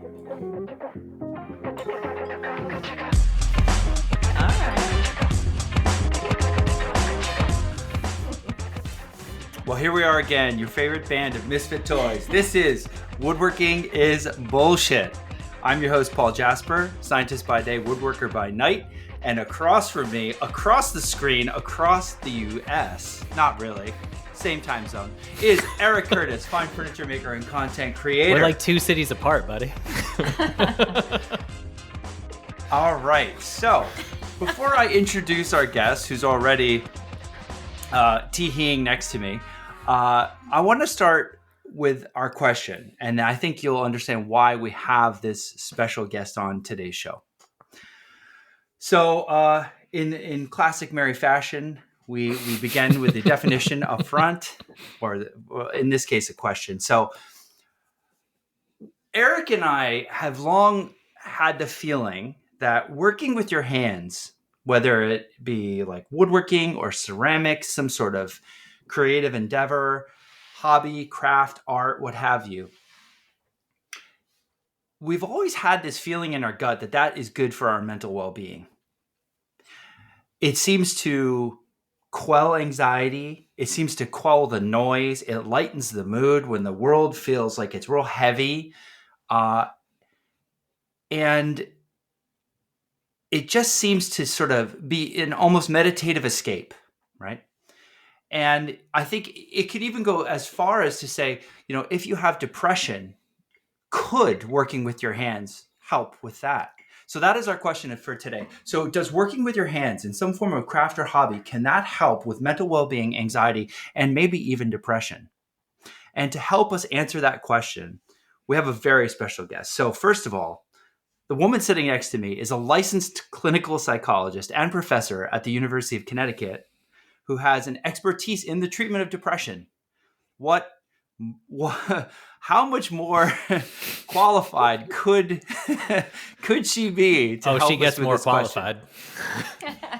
Well, here we are again, your favorite band of misfit toys. This is Woodworking is Bullshit. I'm your host, Paul Jasper, scientist by day, woodworker by night. And across from me, across the screen, across the U.S., not really, same time zone, is Eric Curtis, fine furniture maker and content creator. We're like 2 cities apart, buddy. All right, so before I introduce our guest, who's already tee-heeing next to me, I want to start with our question, and I think you'll understand why we have this special guest on today's show. So in classic Mary fashion, we begin with the definition up front, or in this case, a question. So Eric and I have long had the feeling that working with your hands, whether it be like woodworking or ceramics, some sort of creative endeavor, hobby, craft, art, what have you, we've always had this feeling in our gut that that is good for our mental well-being. It seems to quell anxiety. It seems to quell the noise. It lightens the mood when the world feels like it's real heavy. And it just seems to sort of be an almost meditative escape, right? And I think it could even go as far as to say, you know, if you have depression, could working with your hands help with that? So that is our question for today. So does working with your hands in some form of craft or hobby, can that help with mental well-being, anxiety, and maybe even depression? And to help us answer that question, we have a very special guest. So first of all, the woman sitting next to me is a licensed clinical psychologist and professor at the University of Connecticut who has an expertise in the treatment of depression. How much more qualified could she be to help us with this question? She gets more qualified.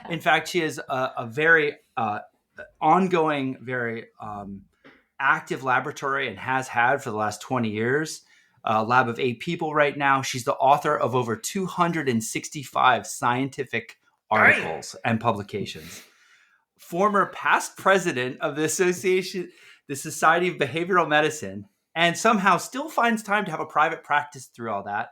In fact, she is a very ongoing, very active laboratory and has had for the last 20 years. A lab of 8 people right now. She's the author of over 265 scientific articles and publications. Former past president of the Association, the Society of Behavioral Medicine, and somehow still finds time to have a private practice through all that,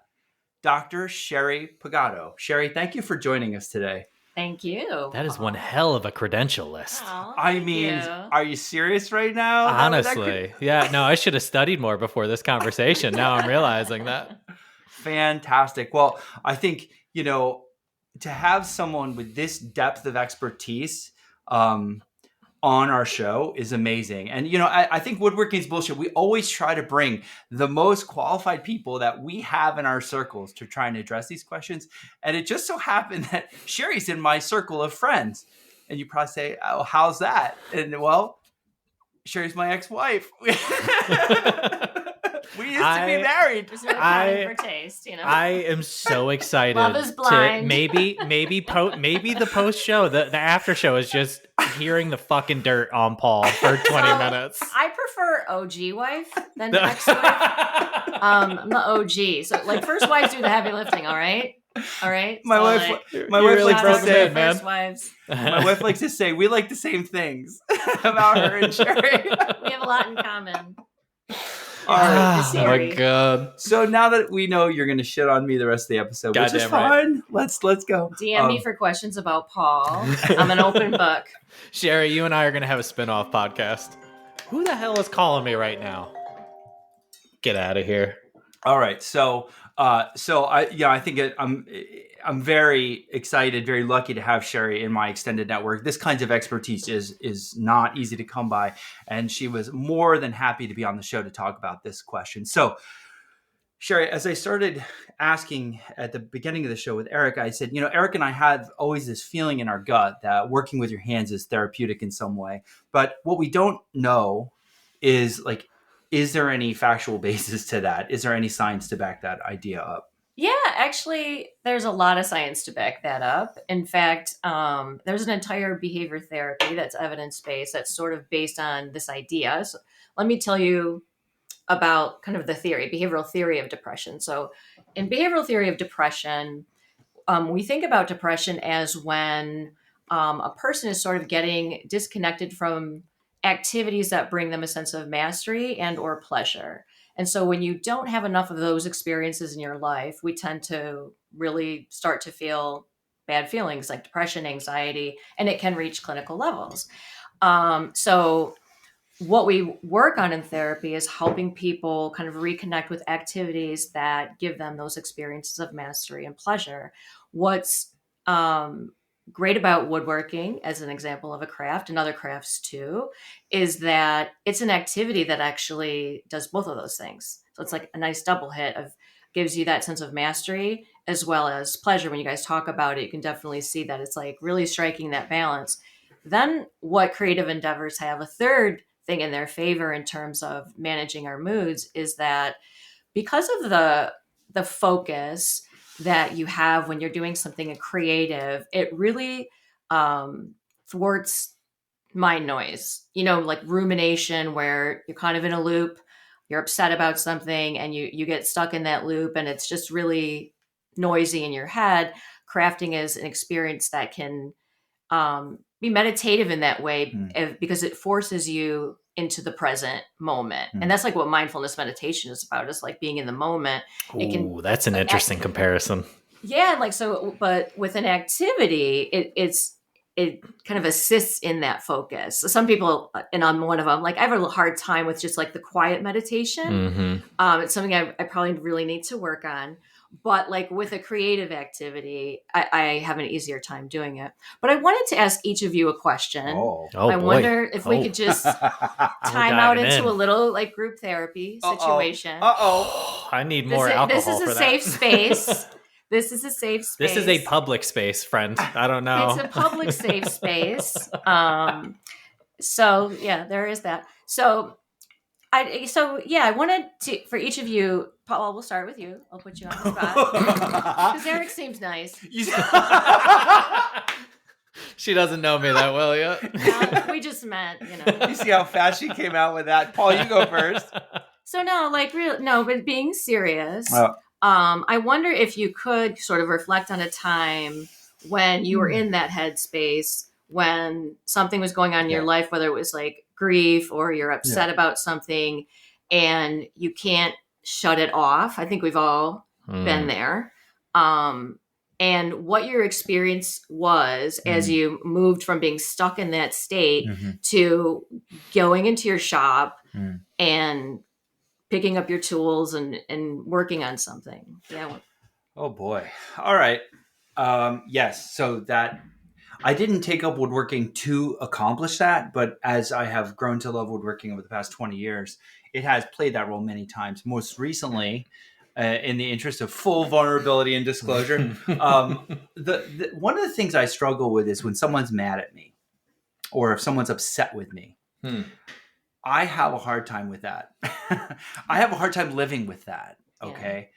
Dr. Sherry Pagoto. Sherry, thank you for joining us today. Thank you. That is one hell of a credential list. I mean, are you serious right now? Honestly. Yeah, no, I should have studied more before this conversation. Now I'm realizing that. Fantastic. Well, I think, you know, to have someone with this depth of expertise on our show is amazing. And, you know, I think Woodworking is Bullshit. We always try to bring the most qualified people that we have in our circles to try and address these questions. And it just so happened that Sherry's in my circle of friends. And you probably say, oh, how's that? And well, Sherry's my ex-wife. We used to be married. There's no accounting for taste, you know. I am so excited. Love is blind. To maybe the post show, the after show is just hearing the fucking dirt on Paul for 20 minutes. I prefer OG wife than ex-wife. I'm the OG. So like first wives do the heavy lifting, all right? All right. My wife really likes broke to say, man. First wives. My wife likes to say we like the same things about her and Sherry. We have a lot in common. All right. Oh my god. So now that we know you're going to shit on me the rest of the episode, which is fine. Let's go. DM me for questions about Paul. I'm an open book. Sherry, you and I are going to have a spin-off podcast. Who the hell is calling me right now? Get out of here. All right. So I think I'm very excited, very lucky to have Sherry in my extended network. This kind of expertise is not easy to come by, and she was more than happy to be on the show to talk about this question. So, Sherry, as I started asking at the beginning of the show with Eric, I said, you know, Eric and I have always this feeling in our gut that working with your hands is therapeutic in some way. But what we don't know is, like, is there any factual basis to that? Is there any science to back that idea up? Yeah, actually, there's a lot of science to back that up. In fact, there's an entire behavior therapy that's evidence-based that's sort of based on this idea. So let me tell you about kind of the behavioral theory of depression. So, in behavioral theory of depression, we think about depression as when a person is sort of getting disconnected from activities that bring them a sense of mastery and or pleasure. And so when you don't have enough of those experiences in your life, we tend to really start to feel bad feelings like depression, anxiety, and it can reach clinical levels. So what we work on in therapy is helping people kind of reconnect with activities that give them those experiences of mastery and pleasure. What's great about woodworking, as an example of a craft, and other crafts too, is that it's an activity that actually does both of those things. So it's like a nice double hit of gives you that sense of mastery as well as pleasure. When you guys talk about it, you can definitely see that it's like really striking that balance. Then what creative endeavors have a third thing in their favor in terms of managing our moods is that because of the focus that you have when you're doing something creative, it really thwarts mind noise, like rumination, where you're kind of in a loop, you're upset about something and you get stuck in that loop and it's just really noisy in your head. Crafting is an experience that can be meditative in that way because it forces you into the present moment. And that's like what mindfulness meditation is about, is like being in the moment. Ooh, that's an interesting comparison. Yeah, like so, but with an activity, it kind of assists in that focus. So some people, and I'm one of them, like I have a hard time with just like the quiet meditation. It's something I probably really need to work on. But like with a creative activity, I have an easier time doing it. But I wanted to ask each of you a question. I wonder if we could just time out into a little like group therapy situation. I need more alcohol. This is a safe space. This is a safe space. This is a public space, friend. I don't know. It's a public safe space. So yeah, there is that. So I wanted to, for each of you, Paul, we'll start with you. I'll put you on the spot because Eric seems nice. She doesn't know me that well yet. We just met, You see how fast she came out with that. Paul, you go first. So but being serious, I wonder if you could sort of reflect on a time when you were in that headspace, when something was going on in your life, whether it was like grief or you're upset about something and you can't shut it off. I think we've all been there. And what your experience was as you moved from being stuck in that state to going into your shop and picking up your tools and working on something. Yeah. Oh boy. All right. Yes. So that I didn't take up woodworking to accomplish that, but as I have grown to love woodworking over the past 20 years, it has played that role many times. Most recently, in the interest of full vulnerability and disclosure, the one of the things I struggle with is when someone's mad at me or if someone's upset with me. I have a hard time with that. I have a hard time living with that. Okay.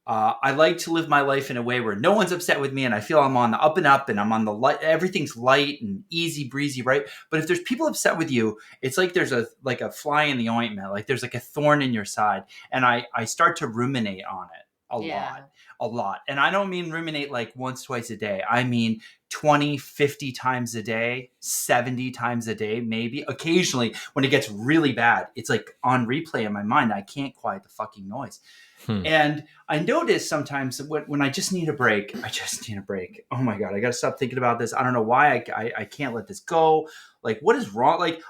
I like to live my life in a way where no one's upset with me and I feel I'm on the up and up and I'm on the light. Everything's light and easy breezy, right? But if there's people upset with you, it's like there's a fly in the ointment. Like there's like a thorn in your side. And I start to ruminate on it a lot. And I don't mean ruminate like once, twice a day. I mean 20, 50 times a day, 70 times a day, maybe. Occasionally when it gets really bad, it's like on replay in my mind. I can't quiet the fucking noise. And I notice sometimes when I just need a break, Oh my God, I got to stop thinking about this. I don't know why I can't let this go. Like, what is wrong? Like,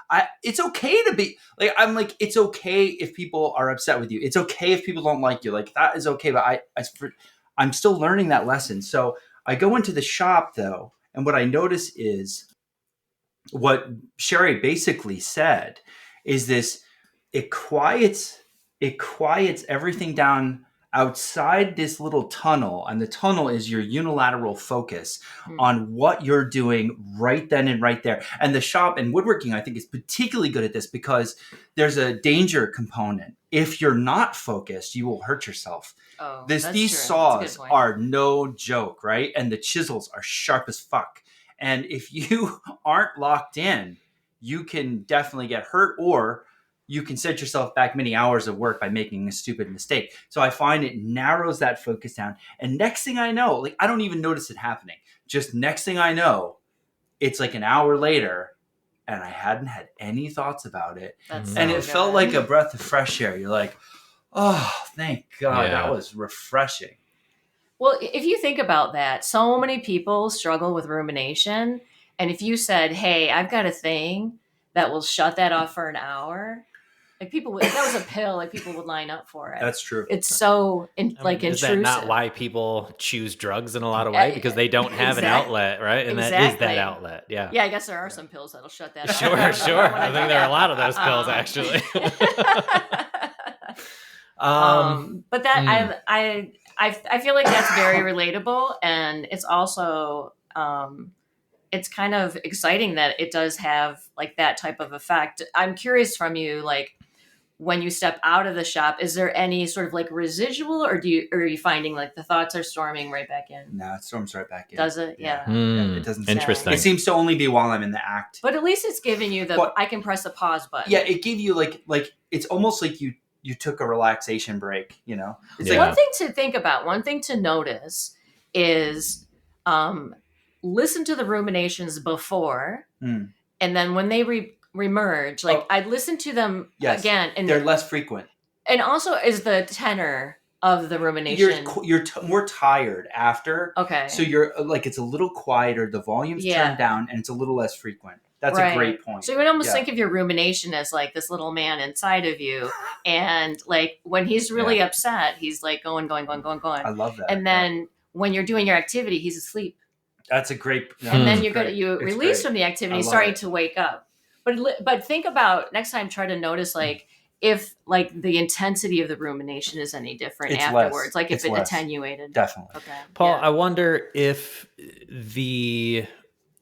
it's okay to be like, I'm like, it's okay if people are upset with you. It's okay if people don't like you. Like, that is okay. But I'm still learning that lesson. So I go into the shop though. And what I notice is what Sherry basically said is this, it quiets everything down outside this little tunnel. And the tunnel is your unilateral focus on what you're doing right then and right there. And the shop and woodworking, I think, is particularly good at this because there's a danger component. If you're not focused, you will hurt yourself. These saws are no joke, right? And the chisels are sharp as fuck. And if you aren't locked in, you can definitely get hurt or you can set yourself back many hours of work by making a stupid mistake. So I find it narrows that focus down. And next thing I know, like I don't even notice it happening. Just next thing I know, it's like an hour later and I hadn't had any thoughts about it. That's And so it felt good. like a breath of fresh air. You're like, oh, thank God. Yeah. That was refreshing. Well, if you think about that, so many people struggle with rumination. And if you said, hey, I've got a thing that will shut that off for an hour, like people would, if that was a pill, like people would line up for it. That's true. It's so like Is intrusive. that not why people choose drugs in a lot of ways? Because they don't have an outlet, right? And that is that outlet. Yeah. Yeah, I guess there are some pills that'll shut that off. Sure. I think there are a lot of those pills, actually. But that I feel like that's very relatable, and it's also it's kind of exciting that it does have like that type of effect. I'm curious from you, like when you step out of the shop, is there any sort of like residual, or are you finding like the thoughts are storming right back in? No, it storms right back in. Does it? Yeah. It doesn't. Interesting. It seems to only be while I'm in the act. But at least it's giving you the I can press the pause button. Yeah, it gave you like it's almost like you took a relaxation break. You know, it's Yeah. like, One thing to think about, one thing to notice is listen to the ruminations before, and then when they remerge, like I'd listen to them again, and they're less frequent. And also, is the tenor of the rumination? You're more tired after. Okay. So you're like it's a little quieter. The volume's turned down, and it's a little less frequent. That's a great point. So you would almost think of your rumination as like this little man inside of you, and like when he's really upset, he's like going. I love that. And then when you're doing your activity, he's asleep. That's a great. And then you release from the activity, starting to wake up. But think about next time. Try to notice like if like the intensity of the rumination is any different afterwards. Less. Like if it's it less. attenuated. Definitely. Okay. Paul, I wonder if the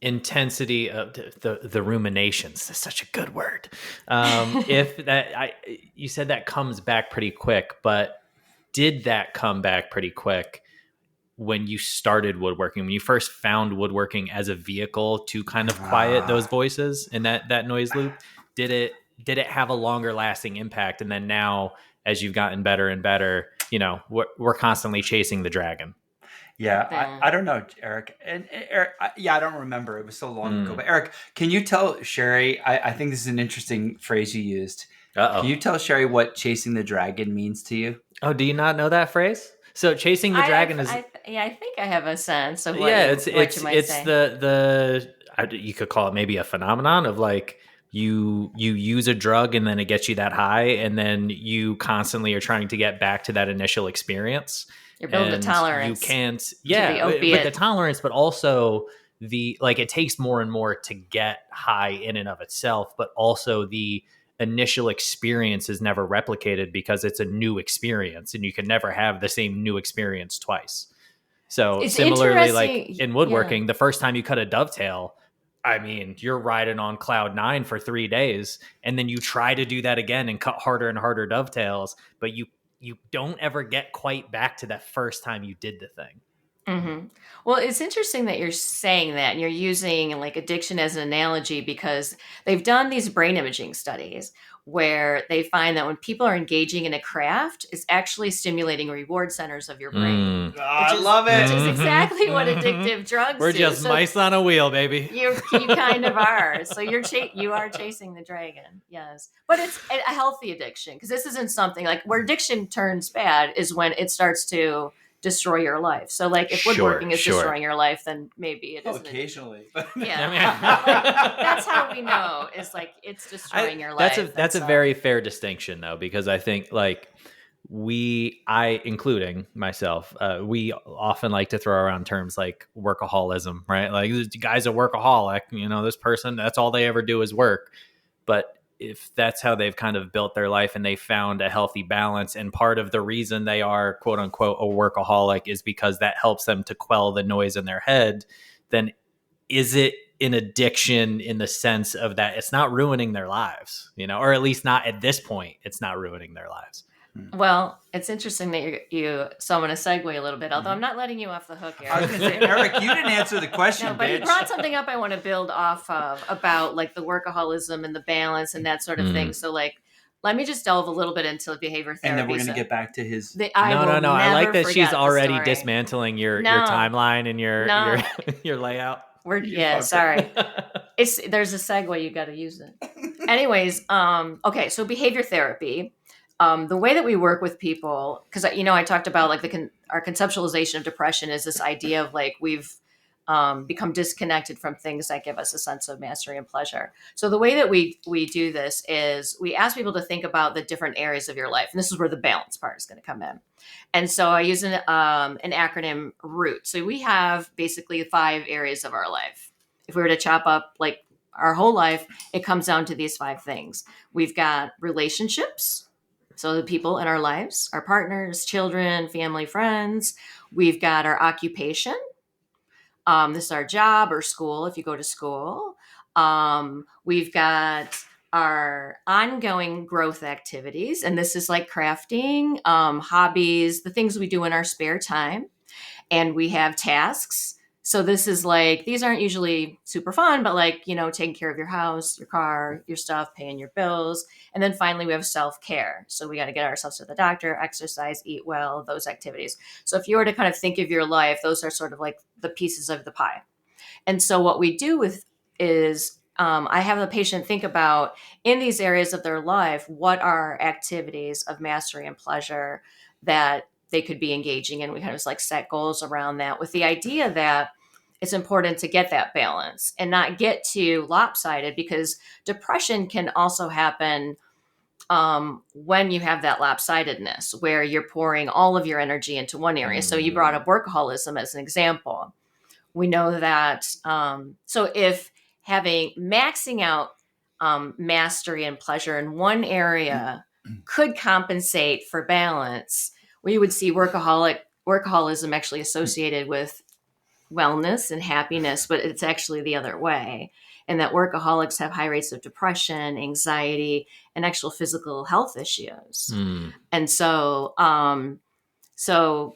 intensity of the ruminations, that's such a good word. If that you said that comes back pretty quick, but did that come back pretty quick when you started woodworking, when you first found woodworking as a vehicle to kind of quiet those voices and that noise loop? Did it have a longer lasting impact? And then now, as you've gotten better and better, you know, we're constantly chasing the dragon. Yeah, I don't know, Eric. And Eric, I don't remember. It was so long ago. But Eric, can you tell Sherry? I think this is an interesting phrase you used. Can you tell Sherry what chasing the dragon means to you? Oh, do you not know that phrase? So chasing the dragon is. I think I have a sense of what it's you might say. the you could call it maybe a phenomenon of like you use a drug and then it gets you that high, and then you constantly are trying to get back to that initial experience. You're building a tolerance. You can't, but the tolerance, but also it takes more and more to get high in and of itself, but also the initial experience is never replicated because it's a new experience and you can never have the same new experience twice. So it's similarly, like in woodworking, the first time you cut a dovetail, I mean, you're riding on cloud 9 for 3 days, and then you try to do that again and cut harder and harder dovetails, but you don't ever get quite back to that first time you did the thing. Mm-hmm. Well, it's interesting that you're saying that and you're using like addiction as an analogy, because they've done these brain imaging studies where they find that when people are engaging in a craft, it's actually stimulating reward centers of your brain. I love it. Which is exactly what addictive drugs We're do. just mice on a wheel, baby. You kind of are. So you are chasing the dragon. Yes. But it's a healthy addiction, because this isn't something like where addiction turns bad is when it starts to destroy your life. So like if woodworking is destroying your life, then maybe it isn't. Occasionally. Yeah. That's how we know is like it's destroying your life. That's a very fair distinction though, because I think like including myself, we often like to throw around terms like workaholism, right? Like this guy's a workaholic, you know, this person, that's all they ever do is work. But if that's how they've kind of built their life and they found a healthy balance, and part of the reason they are quote unquote a workaholic is because that helps them to quell the noise in their head, then is it an addiction in the sense of that it's not ruining their lives, you know, or at least not at this point, it's not ruining their lives. Well, it's interesting that so I'm going to segue a little bit, although I'm not letting you off the hook, Eric. I was going to say, Eric, you didn't answer the question, No, but bitch. you brought something up I want to build off of about like the workaholism and the balance and that sort of thing. So like let me just delve a little bit into behavior therapy. And then we're going to get back to his. I No. I like that she's forget the already story. dismantling your No. timeline and your your layout. Sorry. There's a segue, you got to use it. Anyways, okay, so behavior therapy. The way that we work with people, because I talked about like our conceptualization of depression is this idea of like we've become disconnected from things that give us a sense of mastery and pleasure. So the way that we do this is we ask people to think about the different areas of your life, and this is where the balance part is going to come in. And so I use an acronym ROOT. So we have basically 5 areas of our life. If we were to chop up like our whole life, it comes down to these 5 things. We've got relationships. So the people in our lives, our partners, children, family, friends. We've got our occupation. This is our job or school, if you go to school. We've got our ongoing growth activities, and this is like crafting, hobbies, the things we do in our spare time. And we have tasks. So this is like, these aren't usually super fun, but like, taking care of your house, your car, your stuff, paying your bills. And then finally we have self-care. So we got to get ourselves to the doctor, exercise, eat well, those activities. So if you were to kind of think of your life, those are sort of like the pieces of the pie. And so what we do is I have the patient think about in these areas of their life, what are activities of mastery and pleasure that they could be engaging in. We kind of like set goals around that with the idea that it's important to get that balance and not get too lopsided, because depression can also happen when you have that lopsidedness where you're pouring all of your energy into one area. So you brought up workaholism as an example. We know that. So if maxing out mastery and pleasure in one area could compensate for balance, we would see workaholism actually associated with wellness and happiness, but it's actually the other way. And that workaholics have high rates of depression, anxiety, and actual physical health issues. And so, so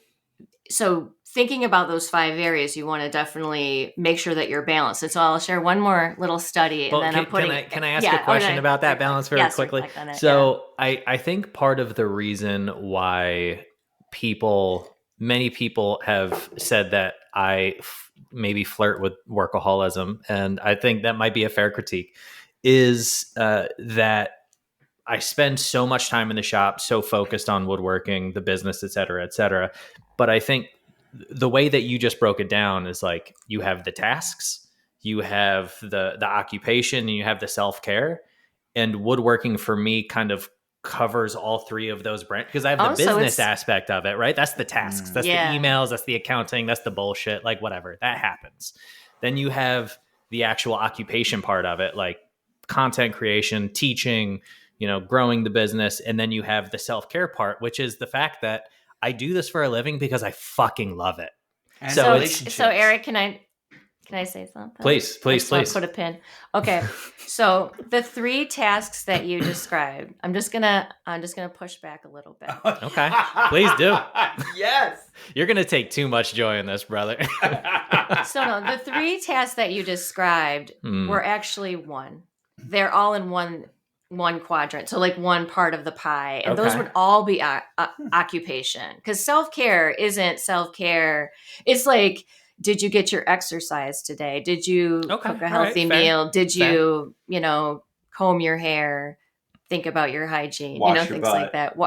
thinking about those 5 areas, you want to definitely make sure that you're balanced. And so I'll share one more little study, and then can I ask a question about that balance very quickly? So I think part of the reason why many people have said that I maybe flirt with workaholism, and I think that might be a fair critique, is that I spend so much time in the shop, so focused on woodworking, the business, et cetera, et cetera. But I think the way that you just broke it down is like you have the tasks, you have the occupation, and you have the self-care. And woodworking for me kind of covers all 3 of those brands, because I have the business aspect of it, right? That's the tasks, that's the emails, that's the accounting, that's the bullshit, like whatever, that happens. Then you have the actual occupation part of it, like content creation, teaching, growing the business. And then you have the self-care part, which is the fact that I do this for a living because I fucking love it. And so Eric, can I say something? Please. Put a pin. Okay. So the 3 tasks that you described, I'm just gonna push back a little bit. Okay. Please do. Yes. You're gonna take too much joy in this, brother. So no, the 3 tasks that you described were actually one. They're all in one quadrant. So like one part of the pie. And those would all be occupation. Because self-care isn't self-care. It's like, did you get your exercise today? Did you cook a healthy meal? Did you, comb your hair? Think about your hygiene, Wash your things butt. like that.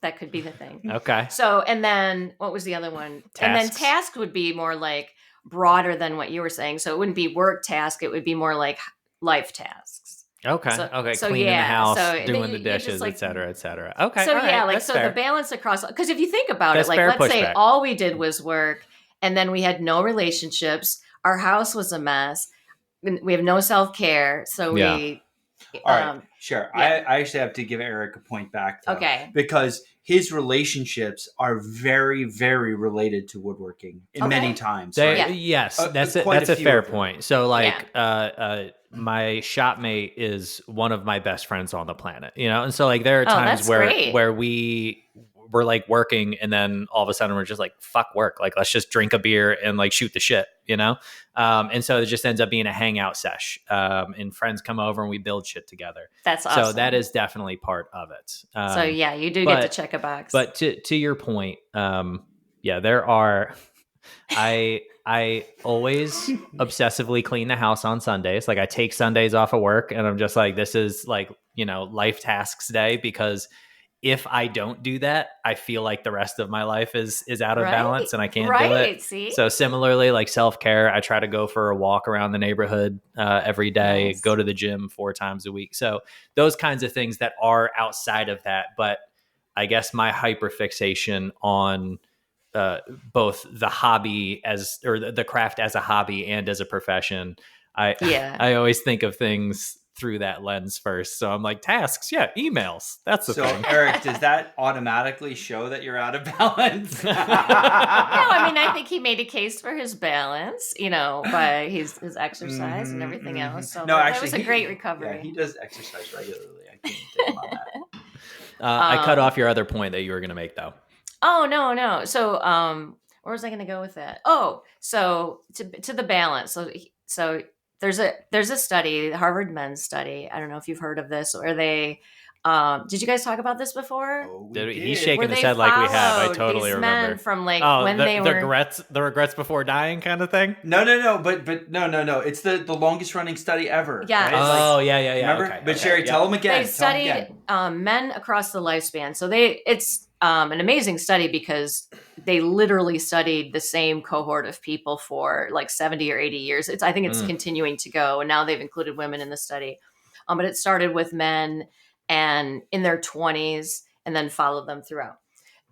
That could be the thing. Okay. So, and then what was the other one? Tasks. And then task would be more like broader than what you were saying. So it wouldn't be work task. It would be more like life tasks. Okay. So Cleaning the house, doing the you're dishes, just like, et cetera, et cetera. Okay. So that's fair. the balance across, because if you think about That's it, like fair let's say pushback. all we did was work, and then we had no relationships. Our house was a mess. We have no self-care. So we. All right. Sure. Yeah. I actually have to give Eric a point back, though, Okay. because his relationships are very, very related to woodworking in many times. Right? Yes, that's quite a a few fair of them. point. So like, my shopmate is one of my best friends on the planet, and so like there are times where we were like working, and then all of a sudden we're just like, fuck work, like let's just drink a beer and like shoot the shit, you know? And so it just ends up being a hangout sesh. And friends come over and we build shit together. That's awesome. So that is definitely part of it. So yeah, you do get to check a box. But to your point, yeah, there are. I always obsessively clean the house on Sundays. Like I take Sundays off of work, and I'm just like, this is like, life tasks day, because if I don't do that, I feel like the rest of my life is out of balance and I can't do it. See? So similarly, like self-care, I try to go for a walk around the neighborhood every day, Nice. go to the gym 4 times a week. So those kinds of things that are outside of that. But I guess my hyperfixation on both the hobby or the craft as a hobby and as a profession, I always think of things through that lens first. So I'm like, tasks, emails. That's the thing. So Eric, does that automatically show that you're out of balance? No, I mean, I think he made a case for his balance, by his exercise and everything else. So no, that was a great recovery. Yeah, he does exercise regularly. I can't get him on that. I cut off your other point that you were going to make, though. Oh, no. So, where was I going to go with that? Oh, so to the balance. So there's a study, the Harvard Men's study. I don't know if you've heard of this, or they, did you guys talk about this before? Oh, He's shaking his head like we have. I totally remember. Men from like when they were the regrets before dying kind of thing. No, but no. It's the longest running study ever. Yeah. Right? Yeah. Remember? Okay, but Sherry, tell them again. They studied men across the lifespan. So it's an amazing study because they literally studied the same cohort of people for like 70 or 80 years. I think it's continuing to go, and now they've included women in the study. But it started with men and in their 20s, and then followed them throughout,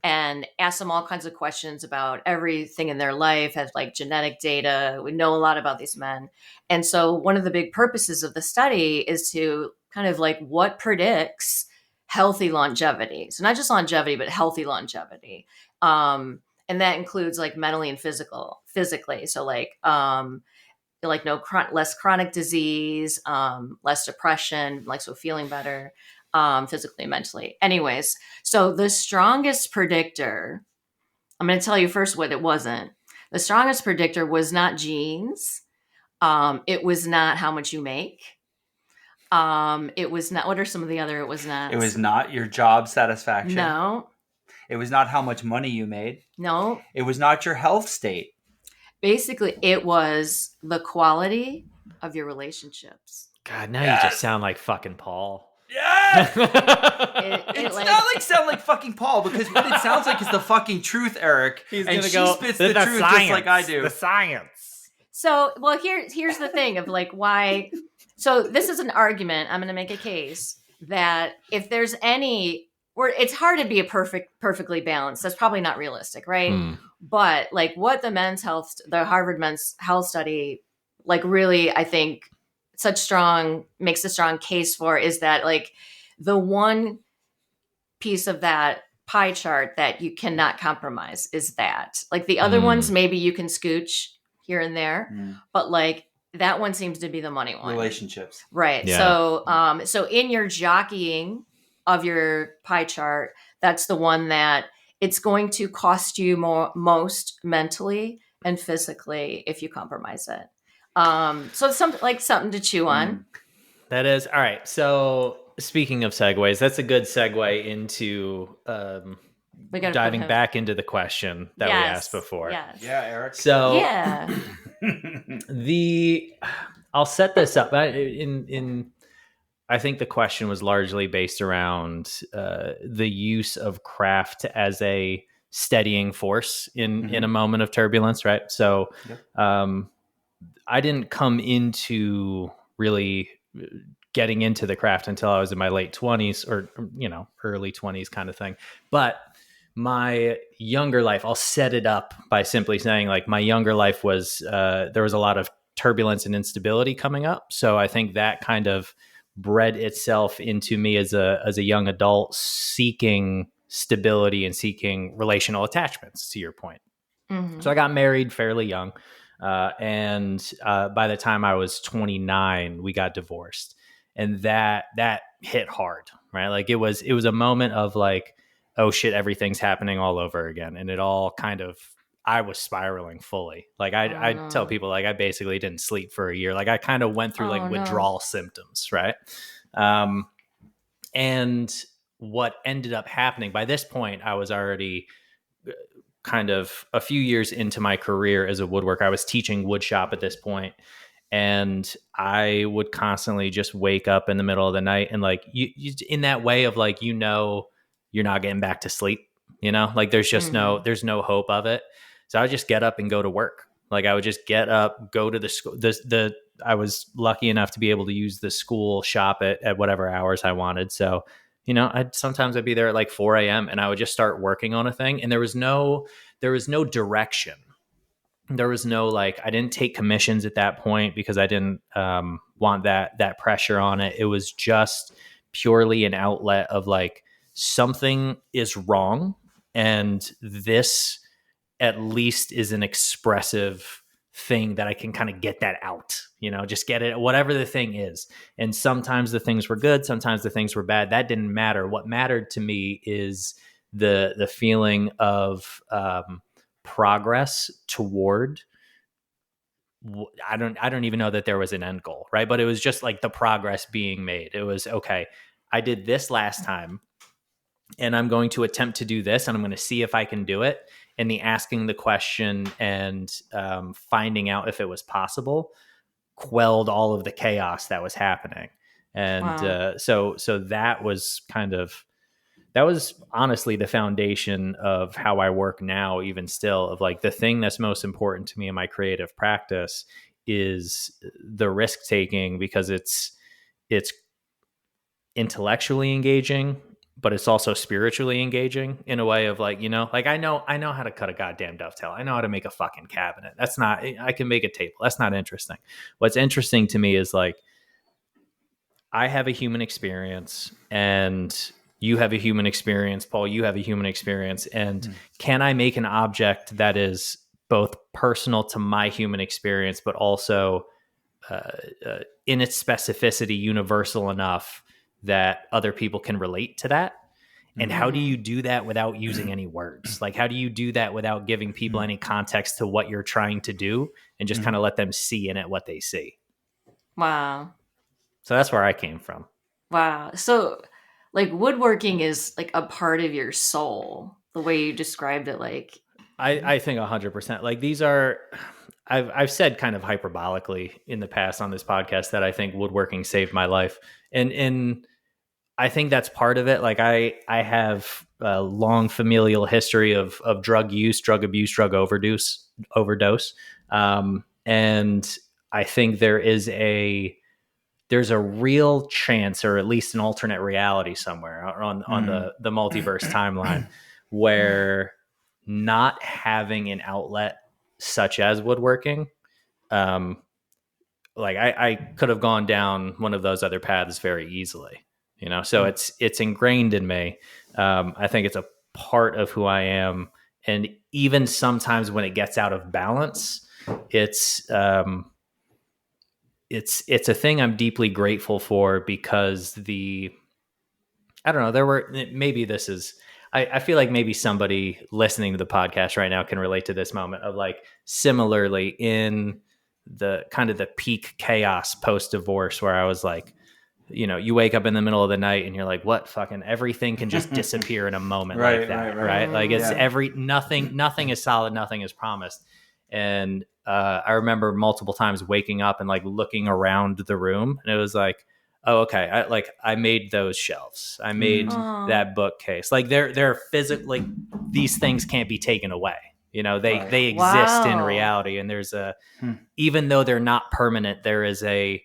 and asked them all kinds of questions about everything in their life, has like genetic data. We know a lot about these men. And so one of the big purposes of the study is to kind of like what predicts healthy longevity. So not just longevity, but healthy longevity. And that includes like mentally and physically. So like less chronic disease, less depression, like, so feeling better, physically and mentally. Anyways, so the strongest predictor, I'm going to tell you first what it wasn't. The strongest predictor was not genes. It was not how much you make. It was not, what are some of the other, it was not. It was not your job satisfaction. No. It was not how much money you made. No. It was not your health state. Basically, it was the quality of your relationships. God, now you just sound like fucking Paul. Yeah. It's not like sound like fucking Paul, because what it sounds like is the fucking truth, Eric. He's and gonna she go, spits the truth science, just like I do. The science. So, well, here's the thing of like why. So this is an argument. I'm going to make a case that if there's it's hard to be perfectly balanced. That's probably not realistic, right? But like what the Harvard Men's Health study, like really, I think makes a strong case for is that like the one piece of that pie chart that you cannot compromise is that. Like the other ones, maybe you can scooch here and there, but like that one seems to be the money one. Relationships. Right. Yeah. So in your jockeying of your pie chart, that's the one that it's going to cost you most mentally and physically if you compromise it. So it's something to chew on. That is. All right. So speaking of segues, that's a good segue into diving back into the question that we asked before. Yes. Yeah, Eric. So yeah. I'll set this up I think the question was largely based around the use of craft as a steadying force in a moment of turbulence, right? So I didn't come into really getting into the craft until I was in my late 20s or early 20s kind of thing. But my younger life, I'll set it up by simply saying like my younger life was there was a lot of turbulence and instability coming up. So I think that kind of bred itself into me as a young adult seeking stability and seeking relational attachments, to your point. So I got married fairly young. And by the time I was 29, we got divorced. And that hit hard, right? Like it was a moment of like, oh shit, everything's happening all over again. And it all kind of I was spiraling fully. Like Oh, I tell no. people, like, I basically didn't sleep for a year. Like I kind of went through like Oh, no. withdrawal symptoms, right? Um, and what ended up happening, by this point, I was already kind of a few years into my career as a woodworker. I was teaching wood shop at this point, and I would constantly just wake up in the middle of the night and like you in that way of like, you're not getting back to sleep, like there's just Mhm. there's no hope of it. So I would just get up and go to work. Like I would just get up, go to the school. The I was lucky enough to be able to use the school shop at whatever hours I wanted. So, I'd be there at like 4 a.m. and I would just start working on a thing. And there was no direction. There was no, like, I didn't take commissions at that point because I didn't want that pressure on it. It was just purely an outlet of like, something is wrong, and this at least is an expressive thing that I can kind of get that out, just get it, whatever the thing is. And sometimes the things were good, sometimes the things were bad. That didn't matter. What mattered to me is the feeling of progress toward, I don't even know that there was an end goal, right? But it was just like the progress being made. It was, okay, I did this last time, and I'm going to attempt to do this, and I'm going to see if I can do it. And the asking the question and finding out if it was possible quelled all of the chaos that was happening. And Wow. so that was honestly the foundation of how I work now, even still, of like, the thing that's most important to me in my creative practice is the risk taking, because it's intellectually engaging, but it's also spiritually engaging in a way of like, like I know how to cut a goddamn dovetail. I know how to make a fucking cabinet. That's not, I can make a table. That's not interesting. What's interesting to me is like, I have a human experience, and you have a human experience, Paul, you have a human experience. And can I make an object that is both personal to my human experience, but also in its specificity, universal enough that other people can relate to that? And how do you do that without using any words? Like, how do you do that without giving people any context to what you're trying to do, and just kind of let them see in it what they see? Wow. So that's where I came from. Wow. So, like, woodworking is like a part of your soul, the way you described it. Like, I think 100%. Like, these are, I've said kind of hyperbolically in the past on this podcast that I think woodworking saved my life. And I think that's part of it. Like I have a long familial history of drug use, drug abuse, drug overdose. And I think there's a real chance, or at least an alternate reality somewhere on the multiverse timeline, where not having an outlet such as woodworking, like I could have gone down one of those other paths very easily, so it's ingrained in me. I think it's a part of who I am. And even sometimes when it gets out of balance, it's it's a thing I'm deeply grateful for, because I don't know, maybe this is, I feel like maybe somebody listening to the podcast right now can relate to this moment of like, similarly in the kind of the peak chaos post divorce, where I was like, you wake up in the middle of the night and you're like, what, fucking everything can just disappear in a moment like that. Right. Like it's nothing is solid. Nothing is promised. And I remember multiple times waking up and like looking around the room, and it was like, oh, okay. I made those shelves. I made oh, that bookcase. Like they're physically, like, these things can't be taken away. They exist in wow. reality. And there's even though they're not permanent, there is a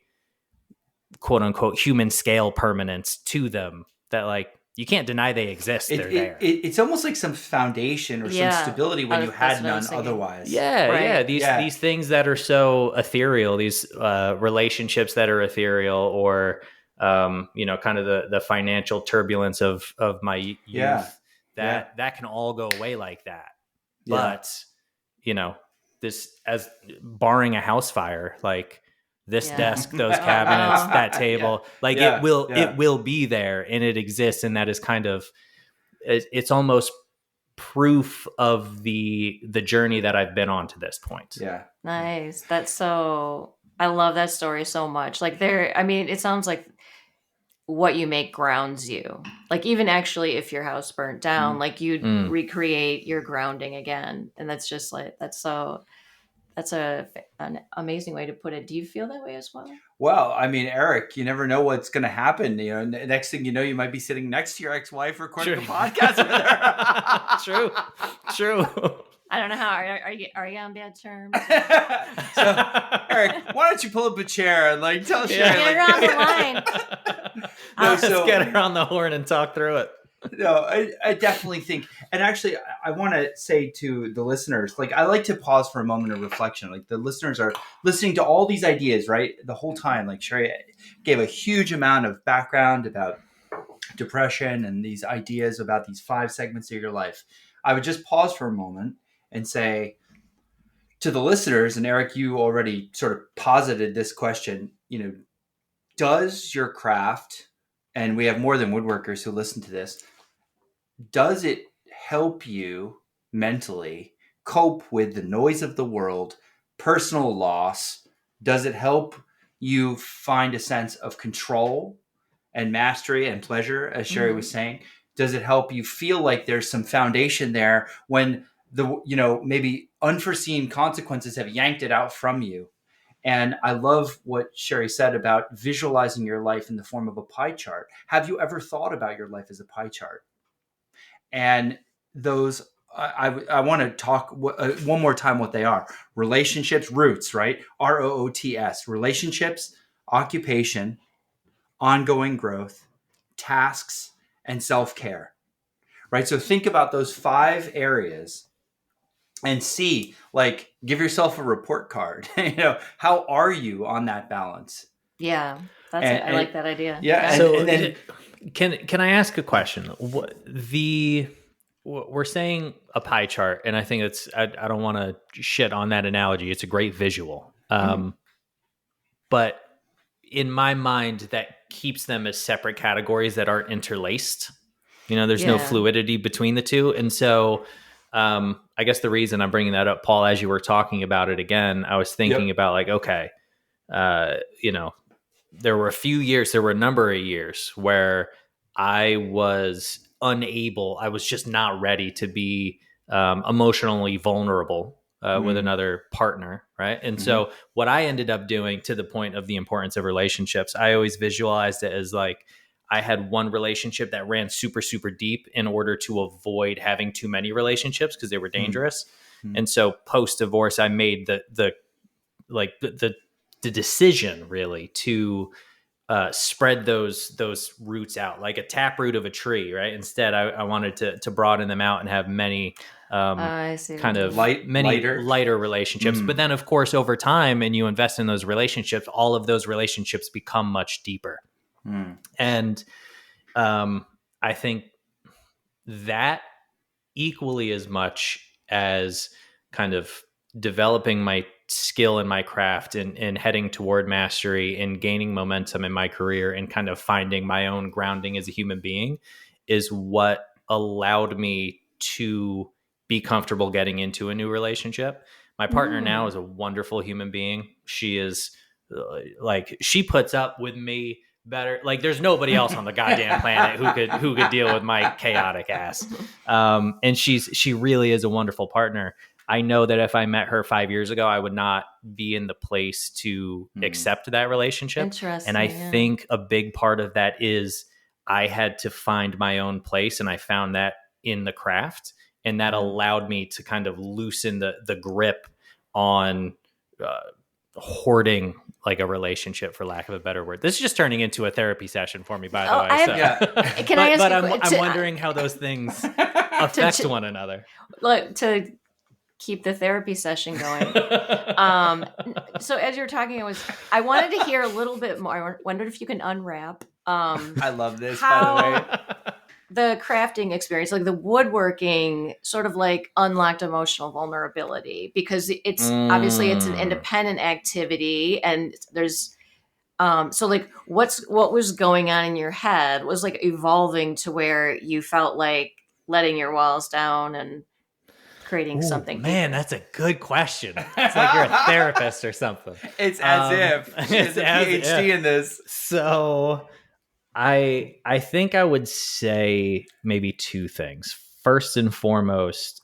quote unquote human scale permanence to them that, like, you can't deny they exist. They're there. It's almost like some foundation or some Yeah. stability when you That's had what I none was thinking. otherwise. Yeah, Right. These things that are so ethereal, these relationships that are ethereal, or kind of the financial turbulence of my youth, Yeah. that can all go away like that. Yeah. But this, as barring a house fire, like this desk, those cabinets, that table, like it will be there, and it exists, and that is kind of, it's almost proof of the journey that I've been on to this point. Yeah. Nice. I love that story so much. Like it sounds like what you make grounds you. Like even actually if your house burnt down, like you'd recreate your grounding again. And that's just like, that's an amazing way to put it. Do you feel that way as well? Well, I mean, Eric, you never know what's going to happen. You know, next thing you know, you might be sitting next to your ex-wife recording a podcast with her. True. I don't know how. Are you on bad terms? So, Eric, why don't you pull up a chair and like tell Sherry? Get her on the line. Let's get her on the horn and talk through it. No, I definitely think, and actually, I want to say to the listeners, like, I like to pause for a moment of reflection. Like, the listeners are listening to all these ideas, right? The whole time, like, Sherry gave a huge amount of background about depression and these ideas about these 5 segments of your life. I would just pause for a moment and say to the listeners, and Eric, you already sort of posited this question, you know, does your craft, and we have more than woodworkers who listen to this, does it help you mentally cope with the noise of the world, personal loss? Does it help you find a sense of control and mastery and pleasure, as Sherry was saying? Does it help you feel like there's some foundation there when maybe unforeseen consequences have yanked it out from you? And I love what Sherry said about visualizing your life in the form of a pie chart. Have you ever thought about your life as a pie chart? And those, I want to talk one more time what they are. Relationships, roots, right? ROOTS, relationships, occupation, ongoing growth, tasks, and self-care, right? So think about those 5 areas and see, like, give yourself a report card. How are you on that balance? Yeah, I like that idea. Yeah. So then, can I ask a question? We're saying a pie chart, and I think I don't want to shit on that analogy. It's a great visual. But in my mind, that keeps them as separate categories that aren't interlaced. There's no fluidity between the two. And so I guess the reason I'm bringing that up, Paul, as you were talking about it again, I was thinking about like, okay, there were a number of years where I was I was just not ready to be emotionally vulnerable with another partner, right? And so what I ended up doing, to the point of the importance of relationships, I always visualized it as like I had one relationship that ran super, super deep in order to avoid having too many relationships because they were dangerous. And so post-divorce, I made the decision really to spread those roots out like a taproot of a tree, right? Instead, I wanted to broaden them out and have many kind of lighter relationships. But then, of course, over time, and you invest in those relationships, all of those relationships become much deeper. And I think that equally as much as kind of developing my skill in my craft and heading toward mastery and gaining momentum in my career and kind of finding my own grounding as a human being is what allowed me to be comfortable getting into a new relationship. My partner now is a wonderful human being. She is she puts up with me better. Like there's nobody else on the goddamn planet who could deal with my chaotic ass. And she really is a wonderful partner. I know that if I met her 5 years ago, I would not be in the place to accept that relationship. Interesting. And I think a big part of that is I had to find my own place, and I found that in the craft. And that allowed me to kind of loosen the grip on hoarding like a relationship, for lack of a better word. This is just turning into a therapy session for me, by the way. Can I ask but I'm wondering how those things affect one another. Look, to keep the therapy session going. So as you're talking, I wanted to hear a little bit more. I wondered if you can unwrap. I love this, by the way. The crafting experience, like the woodworking, sort of like unlocked emotional vulnerability, because it's obviously it's an independent activity, and there's so like what was going on in your head was like evolving to where you felt like letting your walls down and creating something Man, deeper? that's a good question. It's like you're a therapist or something. It's as if she has a PhD in this. So I think I would say maybe two things. First and foremost,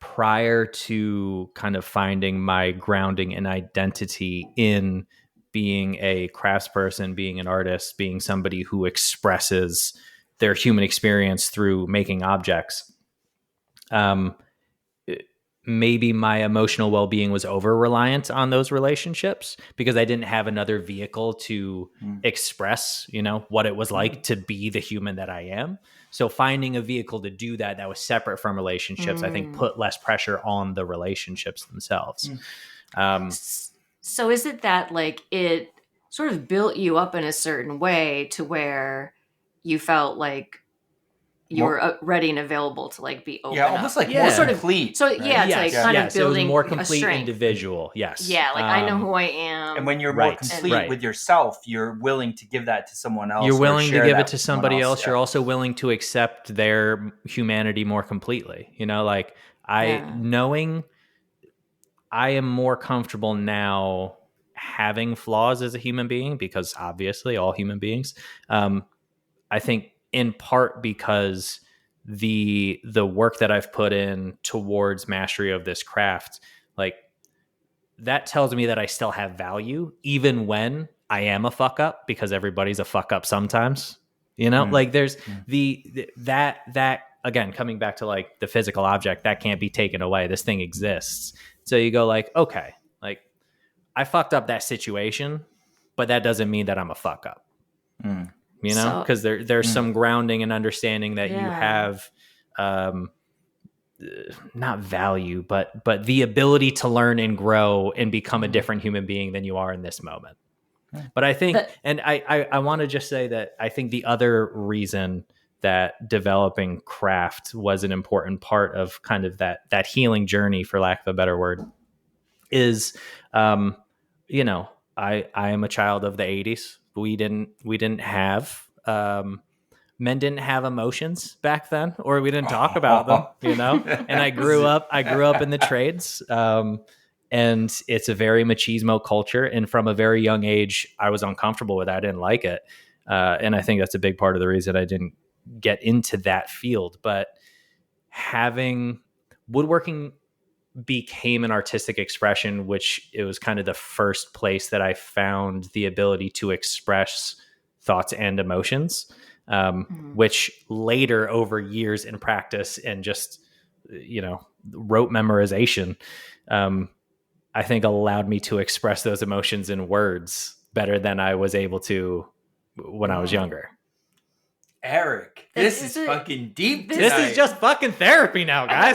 prior to kind of finding my grounding and identity in being a craftsperson, being an artist, being somebody who expresses their human experience through making objects, um, maybe my emotional well-being was over reliant on those relationships because I didn't have another vehicle to express, what it was like to be the human that I am. So finding a vehicle to do that was separate from relationships, I think put less pressure on the relationships themselves. So is it that like it sort of built you up in a certain way to where you felt like you were ready and available to like be open almost up? like more sort of complete. So right? yeah, it's like kind of it was building more a complete strength. individual. Yes. Yeah, like I know who I am. And when you're more Right, complete right. with yourself, you're willing to give that to someone else. You're willing to give it to to somebody else. You're also willing to accept their humanity more completely. Knowing I am more comfortable now having flaws as a human being, because obviously all human beings, I think in part because the work that I've put in towards mastery of this craft, like that tells me that I still have value even when I am a fuck up, because everybody's a fuck up sometimes. Like there's that again, coming back to like the physical object that can't be taken away. This thing exists. So you go like, okay, like I fucked up that situation, but that doesn't mean that I'm a fuck up. Because there's some grounding and understanding that you have, not value, but the ability to learn and grow and become a different human being than you are in this moment. But I think, and I want to just say that I think the other reason that developing craft was an important part of kind of that healing journey, for lack of a better word, is, I am a child of the 80s. We didn't have, men didn't have emotions back then, or we didn't talk about them, and I grew up in the trades. And it's a very machismo culture. And from a very young age, I was uncomfortable with it. I didn't like it. And I think that's a big part of the reason I didn't get into that field. But having woodworking became an artistic expression, which it was kind of the first place that I found the ability to express thoughts and emotions, which later, over years in practice and just, rote memorization, I think allowed me to express those emotions in words better than I was able to when I was younger. Eric, this is fucking deep tonight. This is just fucking therapy now, guys.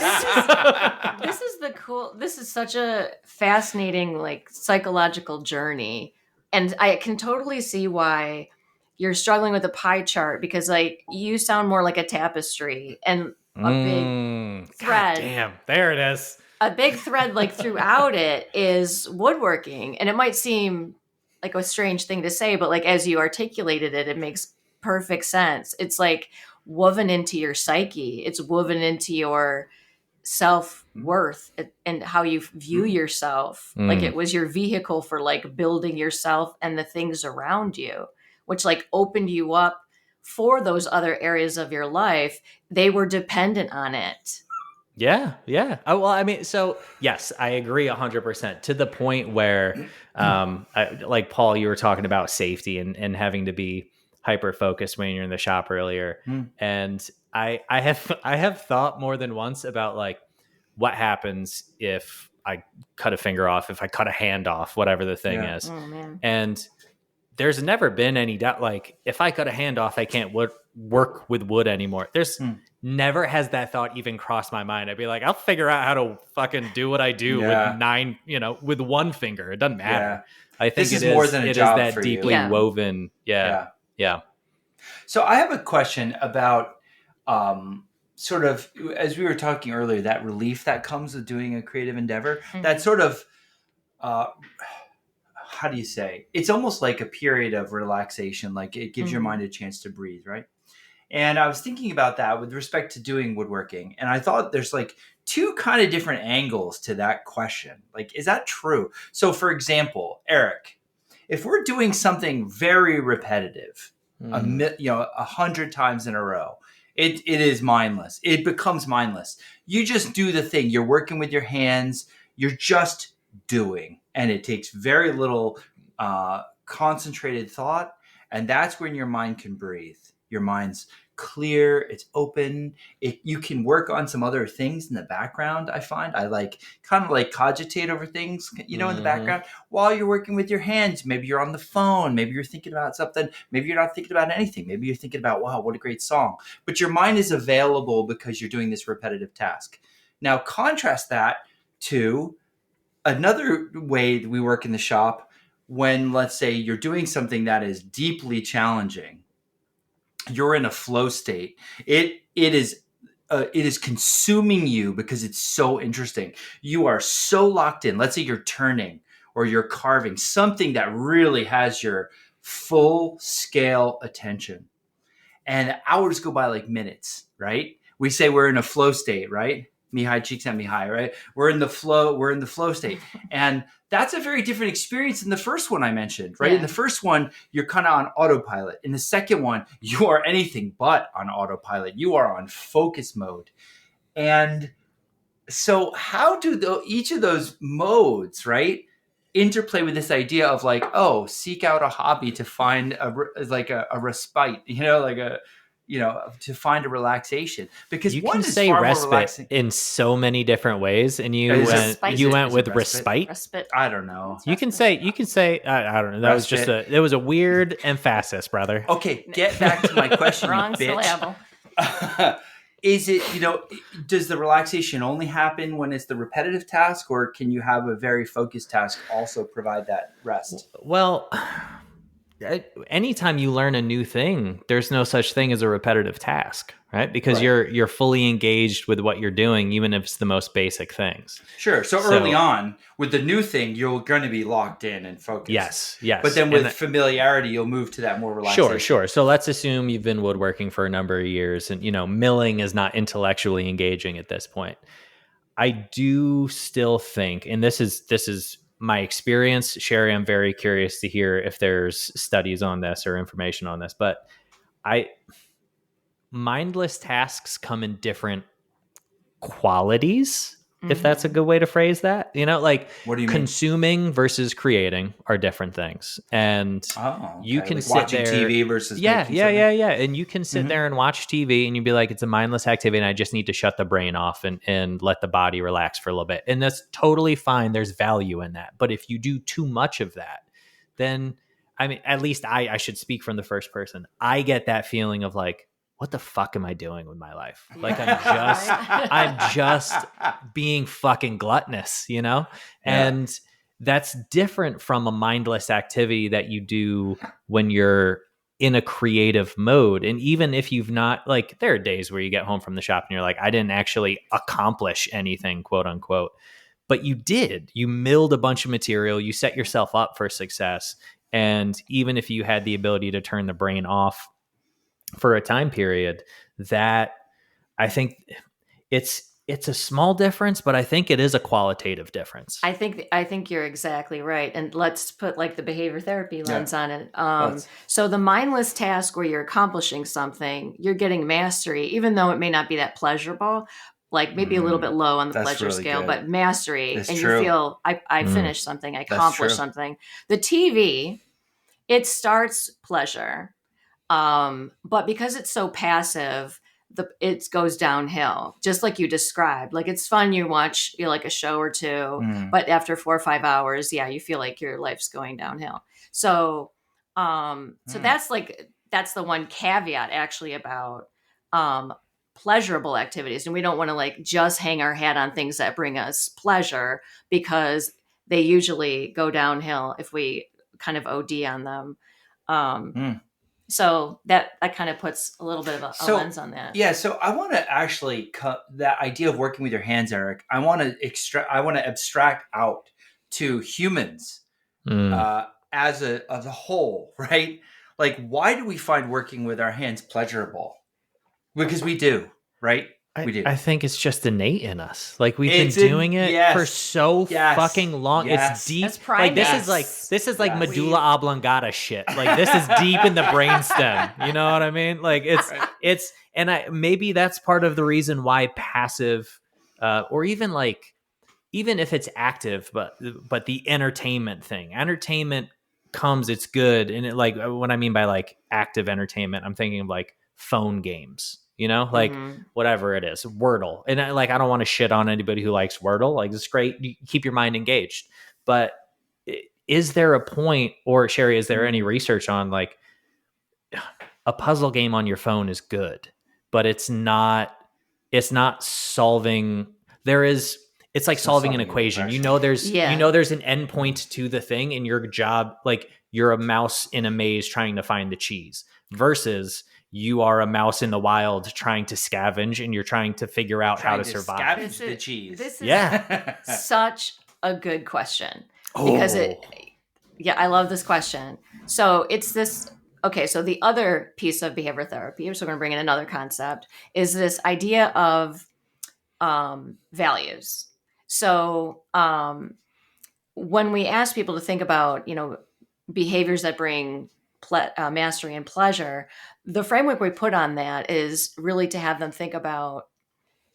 This is such a fascinating, like, psychological journey. And I can totally see why you're struggling with a pie chart, because like you sound more like a tapestry, and a big thread. God damn, there it is. A big thread like throughout it is woodworking. And it might seem like a strange thing to say, but like as you articulated it, it makes perfect sense. It's like woven into your psyche. It's woven into your self-worth and how you view yourself. Like it was your vehicle for like building yourself and the things around you, which like opened you up for those other areas of your life. They were dependent on it. Yeah. Oh, well, I mean, so yes, I agree 100%, to the point where, like Paul, you were talking about safety and having to be hyper focused when you're in the shop earlier. And I have thought more than once about like what happens if I cut a finger off, if I cut a hand off, whatever the thing is. Oh, man. And there's never been any doubt. Like if I cut a hand off, I can't work with wood anymore. There's never has that thought even crossed my mind. I'd be like, I'll figure out how to fucking do what I do with with one finger. It doesn't matter. I think this is more than a job that for deeply you. woven. Yeah. So I have a question about sort of, as we were talking earlier, that relief that comes with doing a creative endeavor, that sort of, how do you say? It's almost like a period of relaxation. Like it gives your mind a chance to breathe, right? And I was thinking about that with respect to doing woodworking. And I thought there's like two kind of different angles to that question. Like, is that true? So, for example, Eric, if we're doing something very repetitive, you know, 100 times in a row, it is mindless. It becomes mindless. You just do the thing. You're working with your hands. You're just doing, and it takes very little concentrated thought. And that's when your mind can breathe. Your mind's clear. It's open. You can work on some other things in the background. I find I like kind of like cogitate over things, you know, in the background while you're working with your hands. Maybe you're on the phone. Maybe you're thinking about something. Maybe you're not thinking about anything. Maybe you're thinking about, wow, what a great song. But your mind is available because you're doing this repetitive task. Now, contrast that to another way that we work in the shop when, let's say, you're doing something that is deeply challenging. You're in a flow state. It is consuming you because it's so interesting. You are so locked in. Let's say you're turning or you're carving something that really has your full scale attention. And hours go by like minutes, right? We say we're in a flow state, right? Mihai, cheeks at Mihai, right? We're in the flow state. And that's a very different experience than the first one I mentioned, right? Yeah. In the first one, you're kind of on autopilot. In the second one, you are anything but on autopilot. You are on focus mode. And so how do each of those modes, right, interplay with this idea of like, oh, seek out a hobby to find a respite, you know, like a, you know, to find a relaxation, because You one can is say far more respite relaxing. in so many different ways, and you Is it- went is you it- went is with it respite? respite. Respite. I don't know. You can say I don't know. That was just Respite. there was a weird emphasis, brother. Okay, get back to my question, you Wrong bitch. syllable. Is it, you know, does the relaxation only happen when it's the repetitive task, or can you have a very focused task also provide that rest? Well, anytime you learn a new thing, there's no such thing as a repetitive task, right? Because Right. you're fully engaged with what you're doing, even if it's the most basic things. Sure. So So- early on with the new thing, you're going to be locked in and focused. Yes. But then with And familiarity, you'll move to that more relaxation. Sure. So let's assume you've been woodworking for a number of years, and you know milling is not intellectually engaging at this point. I do still think, and this is my experience, Sherry. I'm very curious to hear if there's studies on this or information on this, but mindless tasks come in different qualities, if that's a good way to phrase that. You know, like What do you mean? consuming versus creating are different things. And Oh, okay. you can like sit watching there, TV versus yeah. making something? And you can sit there and watch TV and you'd be like, it's a mindless activity and I just need to shut the brain off and let the body relax for a little bit. And that's totally fine. There's value in that. But if you do too much of that, then I mean, at least I should speak from the first person. I get that feeling of like, what the fuck am I doing with my life? Like I'm just being fucking gluttonous, you know? Yeah. And that's different from a mindless activity that you do when you're in a creative mode. And even if you've not, like, there are days where you get home from the shop and you're like, I didn't actually accomplish anything, quote unquote, but you did. You milled a bunch of material, you set yourself up for success. And even if you had the ability to turn the brain off for a time period, that I think it's a small difference, but I think it is a qualitative difference. I think you're exactly right. And let's put like the behavior therapy lens on it. So the mindless task where you're accomplishing something, you're getting mastery, even though it may not be that pleasurable, like maybe a little bit low on the That's pleasure really scale, good. but mastery. It's and true. you feel I finished something, I That's accomplished true. something. The TV, it starts pleasure. But because it's so passive, it goes downhill, just like you described. Like it's fun, you watch like a show or two, but after 4 or 5 hours, yeah, you feel like your life's going downhill. So, that's the one caveat actually about pleasurable activities, and we don't want to like just hang our hat on things that bring us pleasure because they usually go downhill if we kind of OD on them. So that kind of puts a little bit of a lens on that. Yeah. So I want to actually cut that idea of working with your hands, Eric. I want to abstract out to humans as a whole, right? Like, why do we find working with our hands pleasurable? Because we do, right? We do. I think it's just innate in us. Like we've It's been doing it yes. for so Yes. fucking long. Yes. It's deep. That's Like this primates. is like Yes. medulla oblongata shit. Like this is deep in the brainstem. You know what I mean? Like it's and maybe that's part of the reason why passive or even if it's active, but the entertainment comes, it's good. And it, like what I mean by like active entertainment, I'm thinking of like phone games, like whatever it is, Wordle. And I don't want to shit on anybody who likes Wordle. Like it's great. You keep your mind engaged. But is there a point, or Sherry, is there any research on like a puzzle game on your phone is good, but it's not solving. It's like solving an equation. There's an endpoint to the thing in your job. Like you're a mouse in a maze trying to find the cheese versus you are a mouse in the wild trying to scavenge and you're trying to figure out how to survive. Scavenge the cheese. This is such a good question because I love this question. So it's this. Okay, so the other piece of behavior therapy, so we're going to bring in another concept, is this idea of values. So when we ask people to think about, behaviors that bring mastery and pleasure, the framework we put on that is really to have them think about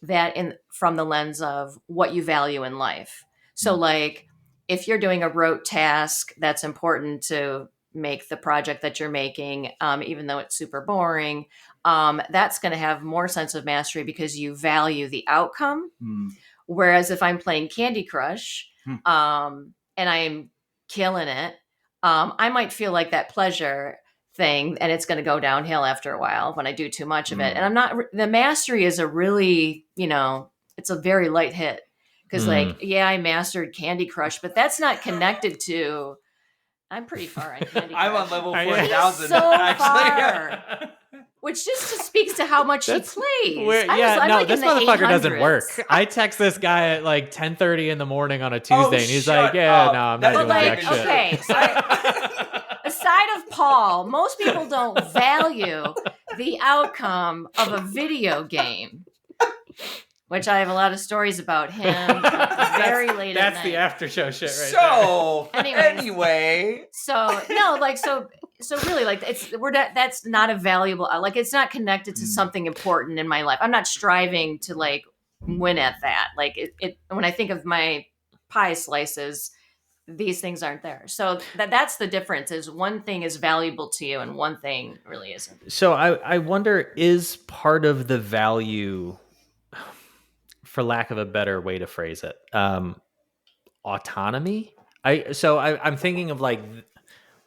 that from the lens of what you value in life. So like if you're doing a rote task that's important to make the project that you're making, even though it's super boring, that's going to have more sense of mastery because you value the outcome. Whereas if I'm playing Candy Crush and I'm killing it, I might feel like that pleasure thing, and it's going to go downhill after a while when I do too much of it. And the mastery is a really, it's a very light hit because I mastered Candy Crush, but that's not connected to, I'm pretty far on Candy Crush. I'm on level 4,000. So far. Which just speaks to how much he plays. This motherfucker doesn't work. I text this guy at like 10:30 in the morning on a Tuesday, and he's like, I'm not doing jack shit. Okay, so aside of Paul, most people don't value the outcome of a video game. Which I have a lot of stories about him. Very late at night. That's the after show shit, right? So anyway, so really, like that's not a valuable. Like it's not connected to something important in my life. I'm not striving to like win at that. Like it when I think of my pie slices, these things aren't there. So that's the difference. Is one thing is valuable to you and one thing really isn't. So I wonder, is part of the value, for lack of a better way to phrase it, autonomy? I'm thinking of like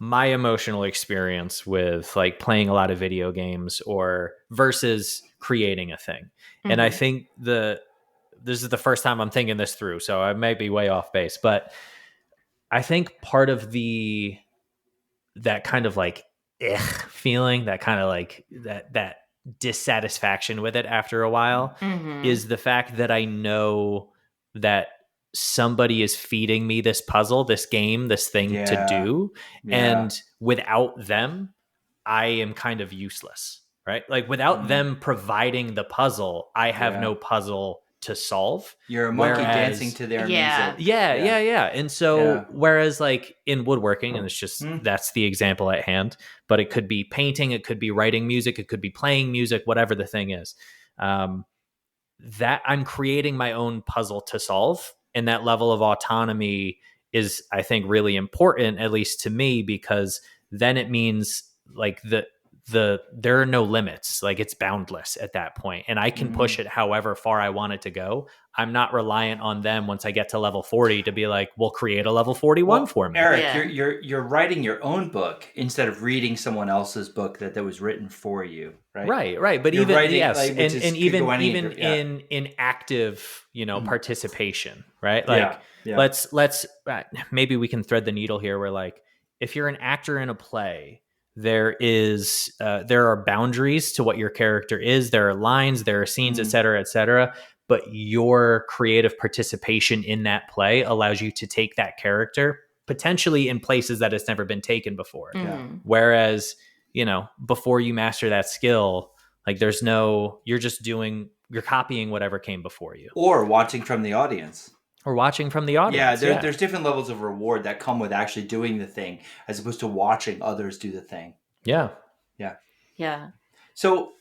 my emotional experience with like playing a lot of video games or versus creating a thing. And I think this is the first time I'm thinking this through, so I may be way off base, but I think part of that kind of like feeling, that kind of like that dissatisfaction with it after a while is the fact that I know that somebody is feeding me this puzzle, this game, this thing to do. And without them, I am kind of useless, right? Like without them providing the puzzle, I have no puzzle to solve. You're a monkey dancing to their music. Yeah. And so whereas like in woodworking, and it's just that's the example at hand, but it could be painting, it could be writing music, it could be playing music, whatever the thing is, that I'm creating my own puzzle to solve. And that level of autonomy is, I think, really important, at least to me, because then it means like there are no limits. Like it's boundless at that point, and I can push it however far I want it to go. I'm not reliant on them once I get to level 40 to be like, well, create a level 41 for me. Eric, you're writing your own book instead of reading someone else's book that was written for you, right? Right. But you're even writing, even in active, participation, right? Like let's maybe we can thread the needle here where like if you're an actor in a play, there are boundaries to what your character is. There are lines, there are scenes, et cetera, but your creative participation in that play allows you to take that character potentially in places that it's never been taken before. Whereas, before you master that skill, Like you're copying whatever came before you Or watching from the audience. or watching from the Yeah, audience. there's different levels of reward that come with actually doing the thing as opposed to watching others do the thing. Yeah. Yeah. Yeah. So,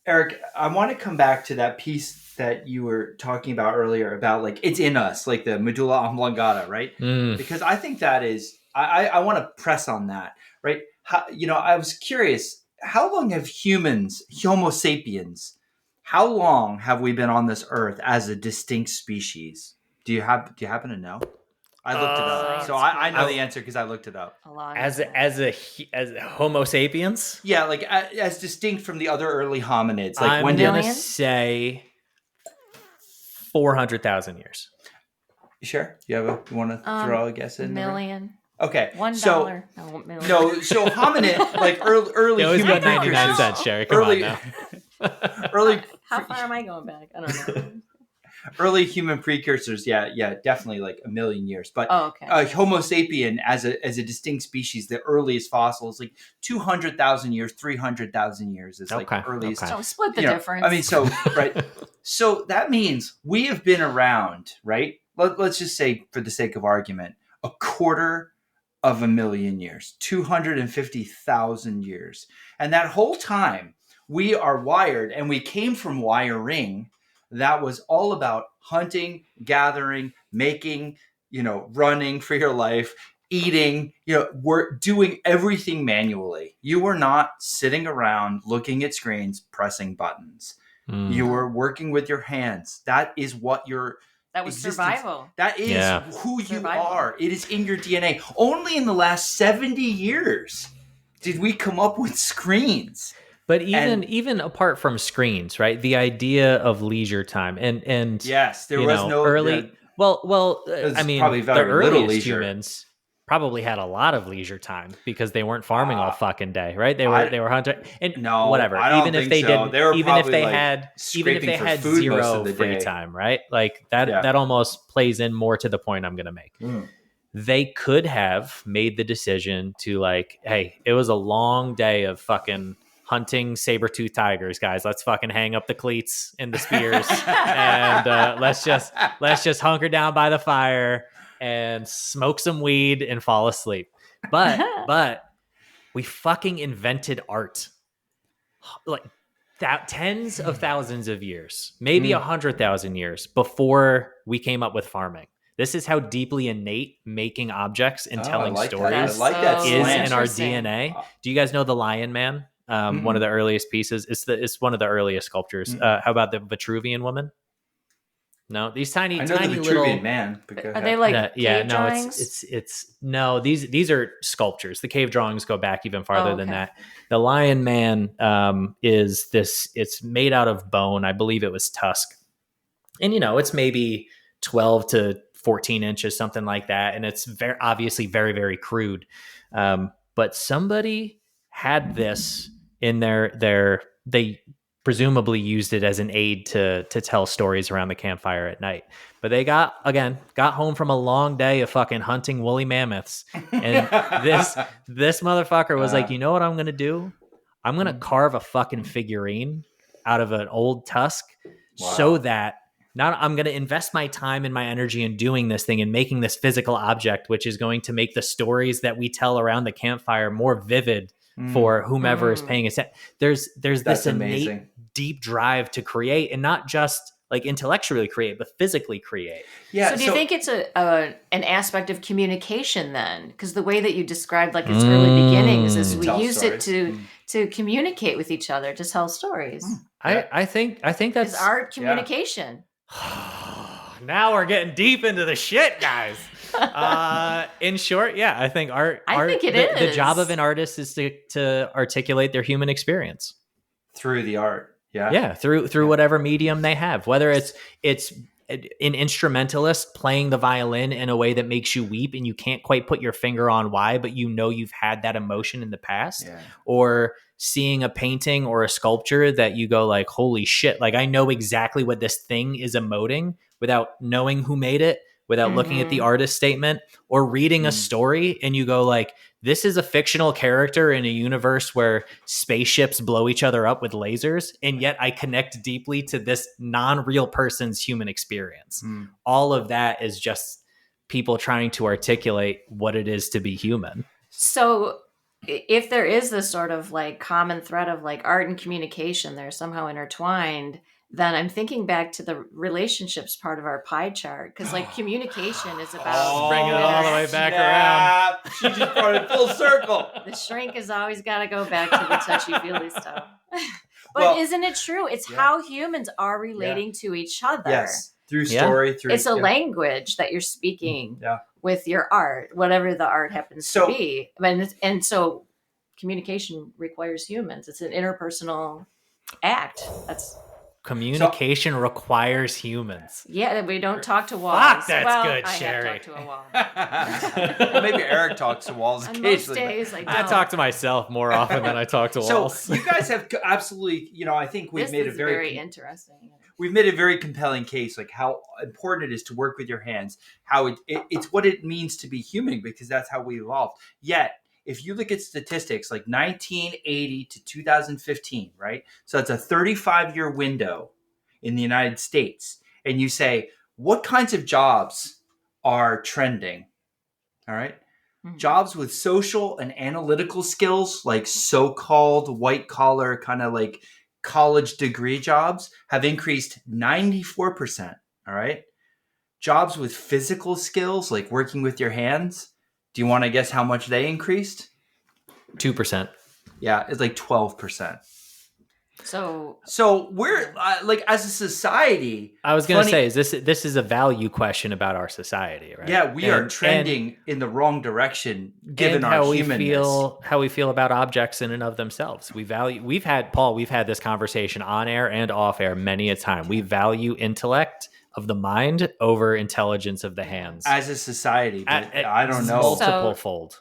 Eric, I want to come back to that piece that you were talking about earlier about like it's in us, like the medulla oblongata, right? Because I think that is, I want to press on that, right? How, I was curious, how long have humans, Homo sapiens, how long have we been on this earth as a distinct species? Do you happen to know? I looked it up, so I know the answer because I looked it up. As a Homo sapiens, yeah, like as distinct from the other early hominids. Like I'm gonna say 400,000 years. You sure? You want to throw a guess in? Million. Okay, $1. No, million. No, so hominid, like early always human got 99 precursors. cents, Sherry. Come on now. How far am I going back? I don't know. Early human precursors, yeah, definitely like a million years. But okay. Homo sapien as a distinct species, the earliest fossils, like 200,000 years, 300,000 years is like the earliest. So split the difference. I mean, so right. So that means we have been around, right? Let's just say, for the sake of argument, 250,000 years, 250,000 years, and that whole time we are wired, and we came from wiring that was all about hunting, gathering, making, running for your life, eating, we're doing everything manually. You were not sitting around looking at screens, pressing buttons. You were working with your hands. That is what that was survival. That is who you are. It is in your DNA. Only in the last 70 years did we come up with screens. But even apart from screens, right? The idea of leisure time and yes, there was no early. I mean, the earliest humans probably had a lot of leisure time because they weren't farming all fucking day, right? They were hunting and whatever. I don't even if think they so. didn't, They were even if they like had food zero free free time, right? Like that almost plays in more to the point I'm going to make. They could have made the decision to like, hey, it was a long day of fucking hunting saber-toothed tigers, guys. Let's fucking hang up the cleats and the spears and let's just hunker down by the fire and smoke some weed and fall asleep. But we fucking invented art. Like tens of thousands of years, maybe 100,000 years before we came up with farming. This is how deeply innate making objects and telling stories is in our DNA. Do you guys know the Lion Man? One of the earliest pieces. It's one of the earliest sculptures. How about the Vitruvian Woman? No, these tiny the Vitruvian little man. Are they like cave drawings? It's no. These are sculptures. The cave drawings go back even farther than that. The Lion Man is this. It's made out of bone. I believe it was tusk, and it's maybe 12 to 14 inches, something like that, and it's very obviously very, very crude. But somebody had this in they presumably used it as an aid to tell stories around the campfire at night. But they got home from a long day of fucking hunting woolly mammoths. And this motherfucker was like, you know what I'm going to do? I'm going to carve a fucking figurine out of an old tusk so that I'm going to invest my time and my energy in doing this thing and making this physical object, which is going to make the stories that we tell around the campfire more vivid for whomever is paying attention. There's this innate deep drive to create, and not just like intellectually create, but physically create. Yeah. So do you think it's an aspect of communication then? Because the way that you described like its early beginnings is we use it to communicate with each other, to tell stories. I think that's art communication. Now we're getting deep into the shit, guys. In short, I think art. I think it is. The job of an artist is to articulate their human experience through the art. Through whatever medium they have, whether it's an instrumentalist playing the violin in a way that makes you weep and you can't quite put your finger on why, but you've had that emotion in the past, or seeing a painting or a sculpture that you go like, holy shit, like I know exactly what this thing is emoting without knowing who made it, without looking at the artist statement, or reading a story and you go like, this is a fictional character in a universe where spaceships blow each other up with lasers, and yet I connect deeply to this non-real person's human experience. All of that is just people trying to articulate what it is to be human. So if there is this sort of like common thread of like art and communication, they're somehow intertwined, then I'm thinking back to the relationships part of our pie chart, because like communication is about Bringing it all the way back around. She just brought it full circle. the shrink has always got to go back to the touchy-feely stuff. But Well, isn't it true? It's how humans are relating to each other. Yes, through story, through It's a language that you're speaking with your art, whatever the art happens to be. And so communication requires humans. It's an interpersonal act. Communication requires humans. Yeah, we don't talk to walls. Fuck, that's good, I Sherry. have talked to a wall. Well, maybe Eric talks to walls On occasionally. most days, I talk to myself more often than I talk to walls. So you guys have absolutely, I think we've made a very interesting. We've made a very compelling case, like how important it is to work with your hands, how it's what it means to be human, because that's how we evolved. Yet, if you look at statistics like 1980 to 2015, right? So that's a 35-year window in the United States. And you say, what kinds of jobs are trending? All right. Mm-hmm. Jobs with social and analytical skills, like so-called white collar kind of like college degree jobs, have increased 94%. All right. Jobs with physical skills, like working with your hands, do you want to guess how much they increased? 2%. Yeah, it's like 12%. So we're like, as a society, I was going to say, this is a value question about our society, right? Yeah, we are trending in the wrong direction given our humanness. How we feel about objects in and of themselves. We've had this conversation on air and off air many a time. We value intellect of the mind over intelligence of the hands as a society. But I don't know, multiple fold.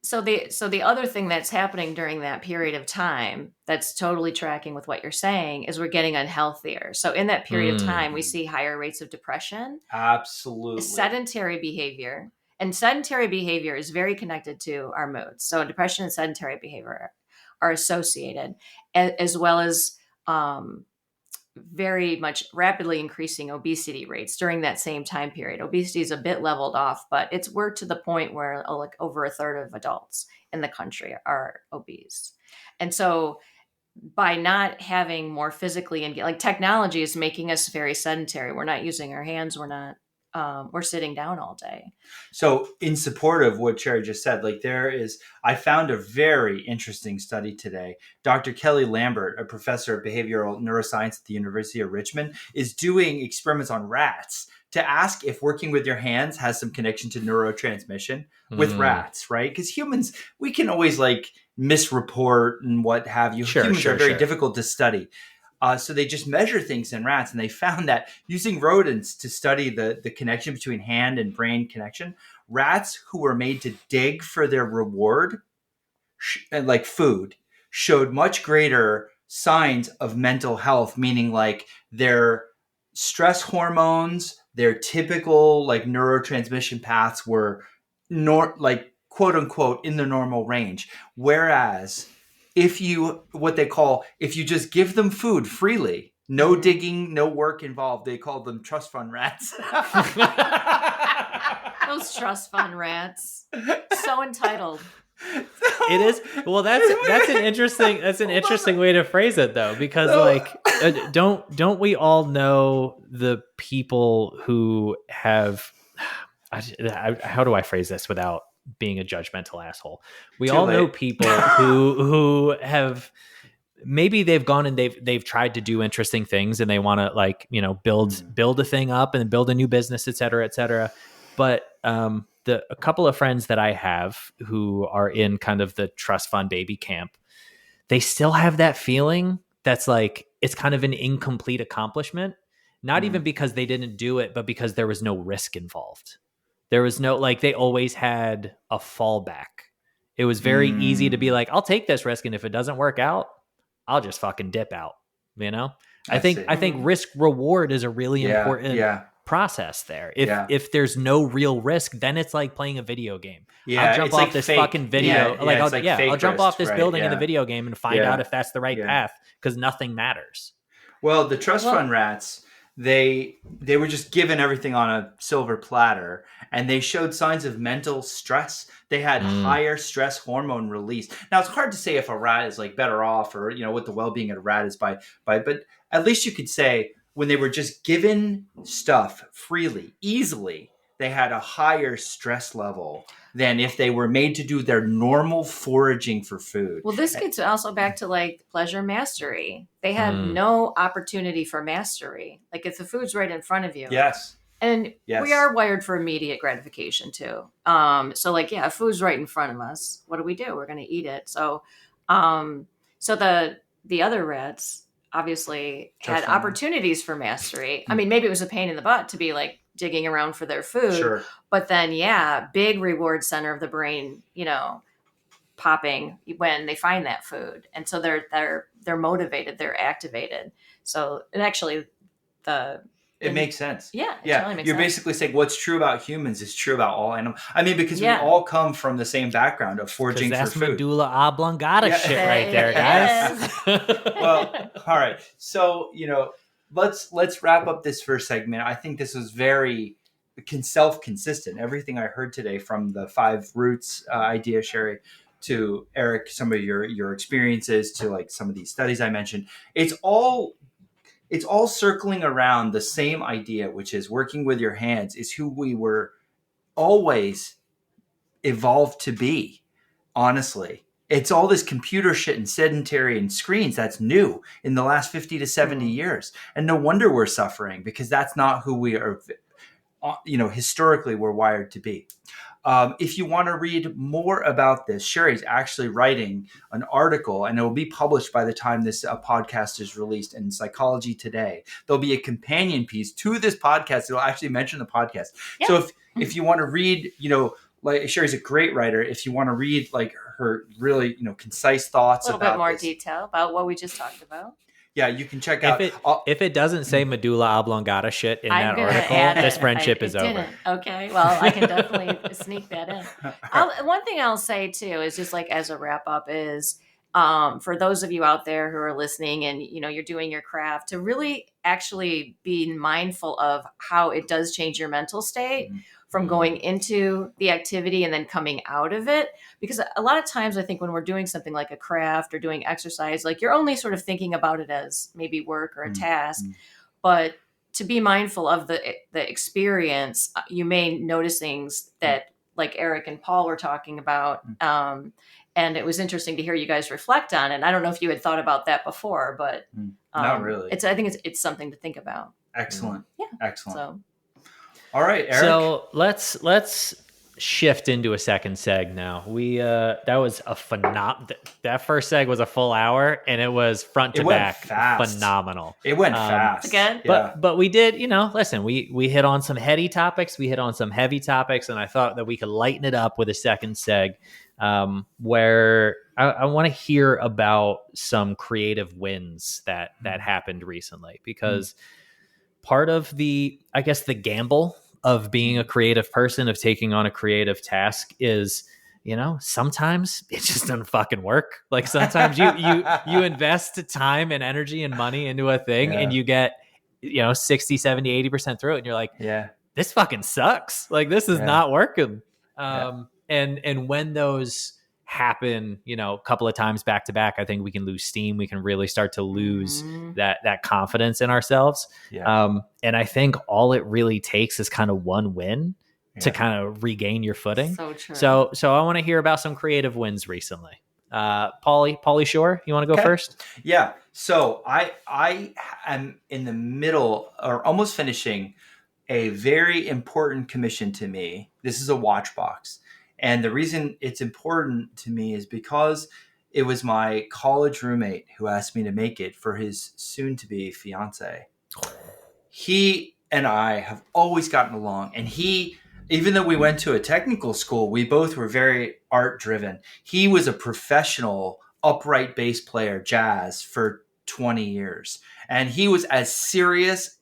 So the other thing that's happening during that period of time that's totally tracking with what you're saying is we're getting unhealthier. So in that period of time, we see higher rates of depression. Absolutely. Sedentary behavior. And sedentary behavior is very connected to our moods. So depression and sedentary behavior are associated, as well as very much rapidly increasing obesity rates during that same time period. Obesity is a bit leveled off, but we're to the point where like over a third of adults in the country are obese. And so by not having more physically like technology is making us very sedentary. We're not using our hands. We're sitting down all day. So in support of what Sherry just said, like I found a very interesting study today. Dr. Kelly Lambert, a professor of behavioral neuroscience at the University of Richmond, is doing experiments on rats to ask if working with your hands has some connection to neurotransmission with rats, right? Because humans, we can always like misreport and what have you. Humans are very difficult to study. So they just measure things in rats, and they found that using rodents to study the connection between hand and brain connection, rats who were made to dig for their reward, like food, showed much greater signs of mental health, meaning like their stress hormones, their typical like neurotransmission paths were like quote unquote in the normal range. Whereas if you just give them food freely, no digging, no work involved, they call them trust fund rats. Those trust fund rats. So entitled. It is. Well, that's an interesting way to phrase it though, because like don't we all know the people who have how do I phrase this without being a judgmental asshole? We all know people who have maybe they've gone and they've tried to do interesting things and they want to like, build a thing up and build a new business, et cetera. But a couple of friends that I have who are in kind of the trust fund baby camp, they still have that feeling that's like, it's kind of an incomplete accomplishment, not even because they didn't do it, but because there was no risk involved. There was no, like, they always had a fallback. It was very easy to be like, I'll take this risk. And if it doesn't work out, I'll just fucking dip out. I think risk reward is a really important process there. Yeah. If there's no real risk, then it's like playing a video game. Yeah, I'll jump it's off like this fake. fucking video. Yeah, Like, it's like fake I'll jump risk, off this right? building in the Yeah. video game and find Yeah. out if that's the right Yeah. path, because nothing matters. Well, the trust Well- fund rats, they were just given everything on a silver platter, and they showed signs of mental stress. They had higher stress hormone release. Now, it's hard to say if a rat is like better off, or what the well-being of a rat is by, but at least you could say when they were just given stuff freely, easily, they had a higher stress level than if they were made to do their normal foraging for food. Well, this gets also back to like pleasure mastery. They had no opportunity for mastery. Like if the food's right in front of you. Yes. And Yes. we are wired for immediate gratification too. So like, yeah, food's right in front of us. What do? We're going to eat it. So, so the other rats obviously had Trust fund. opportunities for mastery. I mean, maybe it was a pain in the butt to be like digging around for their food, Sure. but then yeah, big reward center of the brain, popping when they find that food, and so they're motivated, they're activated. So it actually It makes sense. Yeah, it Yeah. totally makes You're sense. basically saying what's true about humans is true about all animals. I mean, because we all come from the same background of foraging for That's food. medulla oblongata Yeah. shit right there, guys. Well, all right. So, let's wrap up this first segment. I think this was very self-consistent. Everything I heard today, from the 5 roots idea, Sherry, to Eric, some of your experiences, to like some of these studies I mentioned, it's all circling around the same idea, which is working with your hands is who we were always evolved to be. Honestly, it's all this computer shit and sedentary and screens that's new in the last 50 to 70 years. And no wonder we're suffering, because that's not who we are, historically we're wired to be. If you want to read more about this, Sherry's actually writing an article, and it will be published by the time this podcast is released in Psychology Today. There'll be a companion piece to this podcast. It'll actually mention the podcast. Yeah. So if you want to read, like Sherry's a great writer. If you want to read like her really, concise thoughts, a little bit more this, detail about what we just talked about. Yeah, you can check out. If it doesn't say medulla oblongata shit in I'm that gonna article, add this it. friendship It is over. didn't. Okay, well, I can definitely sneak that in. One thing I'll say too is just like as a wrap up is for those of you out there who are listening and you're doing your craft, to really actually be mindful of how it does change your mental state from going into the activity and then coming out of it. Because a lot of times I think when we're doing something like a craft or doing exercise, like you're only sort of thinking about it as maybe work or a task, but to be mindful of the experience, you may notice things that like Eric and Paul were talking about. And it was interesting to hear you guys reflect on it. I don't know if you had thought about that before, but not really. I think it's something to think about. Excellent. Yeah. Excellent. So, all right, Eric. So let's shift into a second seg now. We that was a that first seg was a full hour, and it was front to back fast. Phenomenal. It went fast again. Yeah. But we did, listen, we hit on some heady topics, we hit on some heavy topics, and I thought that we could lighten it up with a second seg, where I want to hear about some creative wins that happened recently, because part of the gamble of being a creative person, of taking on a creative task, is sometimes it just doesn't fucking work. Like sometimes you invest time and energy and money into a thing, and you get 60, 70, 80% through it, and you're like, this fucking sucks. Like this is not working. And when those happen, a couple of times back to back, I think we can lose steam. We can really start to lose that confidence in ourselves. And I think all it really takes is kind of one win to kind of regain your footing. So true. So I want to hear about some creative wins recently. Paulie Shore, you want to go first? Yeah. So I am in the middle, or almost finishing, a very important commission to me. This is a watch box. And the reason it's important to me is because it was my college roommate who asked me to make it for his soon-to-be fiance. He and I have always gotten along. And even though we went to a technical school, we both were very art-driven. He was a professional upright bass player, jazz, for 20 years. And he was as serious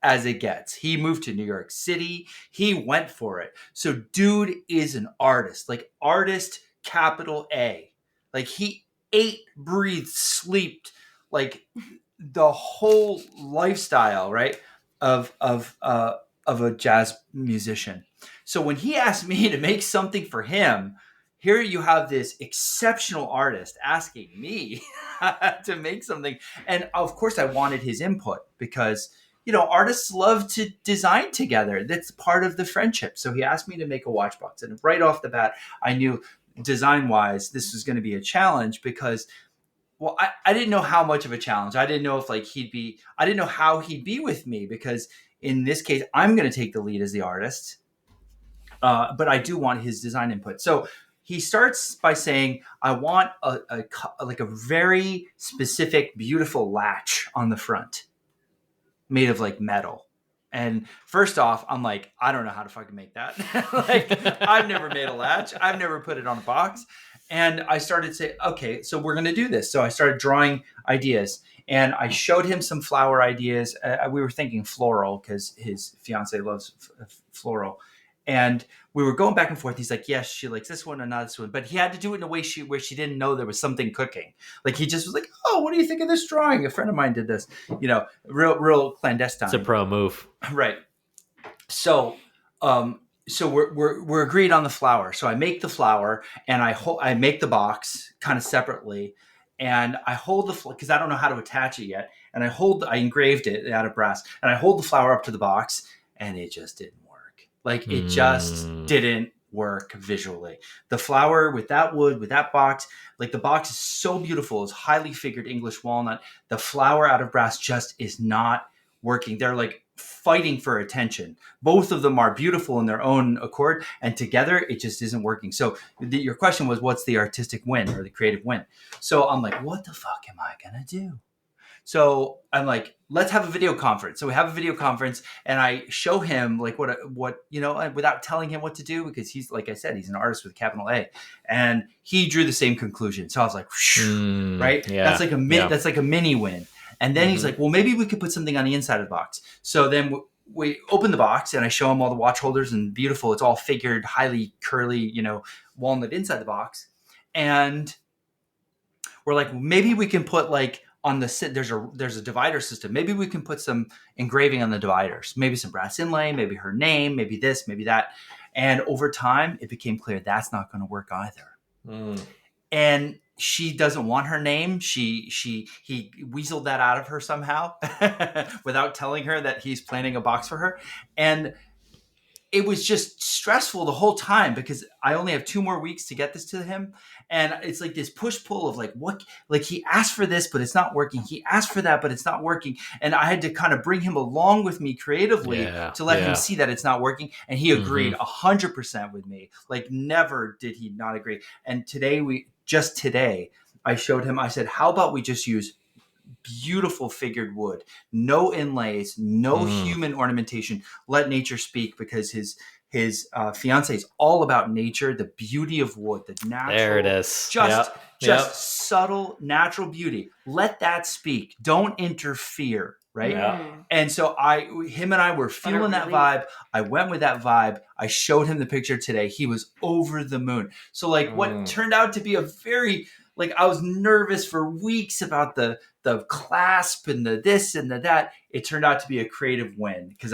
as it gets. He moved to New York City. He went for it. So dude is an artist, like artist, capital A. Like he ate, breathed, slept, like the whole lifestyle, right, of a jazz musician. So when he asked me to make something for him, here you have this exceptional artist asking me to make something, and of course I wanted his input because artists love to design together. That's part of the friendship. So he asked me to make a watch box, and right off the bat, I knew design wise this was going to be a challenge because I didn't know how much of a challenge. I didn't know if I didn't know how he'd be with me because in this case, I'm going to take the lead as the artist. But I do want his design input. So he starts by saying, I want a very specific, beautiful latch on the front made of like metal. And first off, I'm like, I don't know how to fucking make that. Like, I've never made a latch. I've never put it on a box. And I started to say, okay, so we're going to do this. So I started drawing ideas and I showed him some flower ideas. We were thinking floral because his fiance loves floral. And we were going back and forth. He's like, yes, she likes this one and not this one. But he had to do it in a way where she didn't know there was something cooking. Like he just was like, oh, what do you think of this drawing? A friend of mine did this, real clandestine. It's a pro move. Right. So, so we're agreed on the flower. So I make the flower and I make the box kind of separately, and I hold because I don't know how to attach it yet. And I engraved it out of brass, and I hold the flower up to the box, and it just didn't work. Like it just didn't work visually. The flower with that wood, with that box, like the box is so beautiful. It's highly figured English walnut. The flower out of brass just is not working. They're like fighting for attention. Both of them are beautiful in their own accord, and together it just isn't working. So your question was, what's the artistic win or the creative win? So I'm like, what the fuck am I gonna do? So I'm like, let's have a video conference. So we have a video conference, and I show him like what without telling him what to do, because he's, like I said, he's an artist with a capital A, and he drew the same conclusion. So I was like, right, yeah, that's like that's like a mini win. And then he's like, well, maybe we could put something on the inside of the box. So then we open the box, and I show him all the watch holders, and beautiful. It's all figured, highly curly, walnut inside the box. And we're like, maybe we can put like on there's a divider system. Maybe we can put some engraving on the dividers, maybe some brass inlay, maybe her name, maybe this, maybe that. And over time, it became clear that's not going to work either. And she doesn't want her name. He weaseled that out of her somehow without telling her that he's planning a box for her. And it was just stressful the whole time because I only have 2 more weeks to get this to him. And it's like this push pull of like, what, like he asked for this, but it's not working. He asked for that, but it's not working. And I had to kind of bring him along with me creatively to let him see that it's not working. And he agreed 100% with me. Like never did he not agree. And today I showed him, I said, how about we just use beautiful figured wood, no inlays, no human ornamentation. Let nature speak, because his fiance is all about nature, the beauty of wood, the natural. There it is. Just subtle natural beauty. Let that speak. Don't interfere. Right. Yeah. And so him and I were feeling that vibe. I went with that vibe. I showed him the picture today. He was over the moon. So like what turned out to be a very, like, I was nervous for weeks about the clasp and the this and the that. It turned out to be a creative win because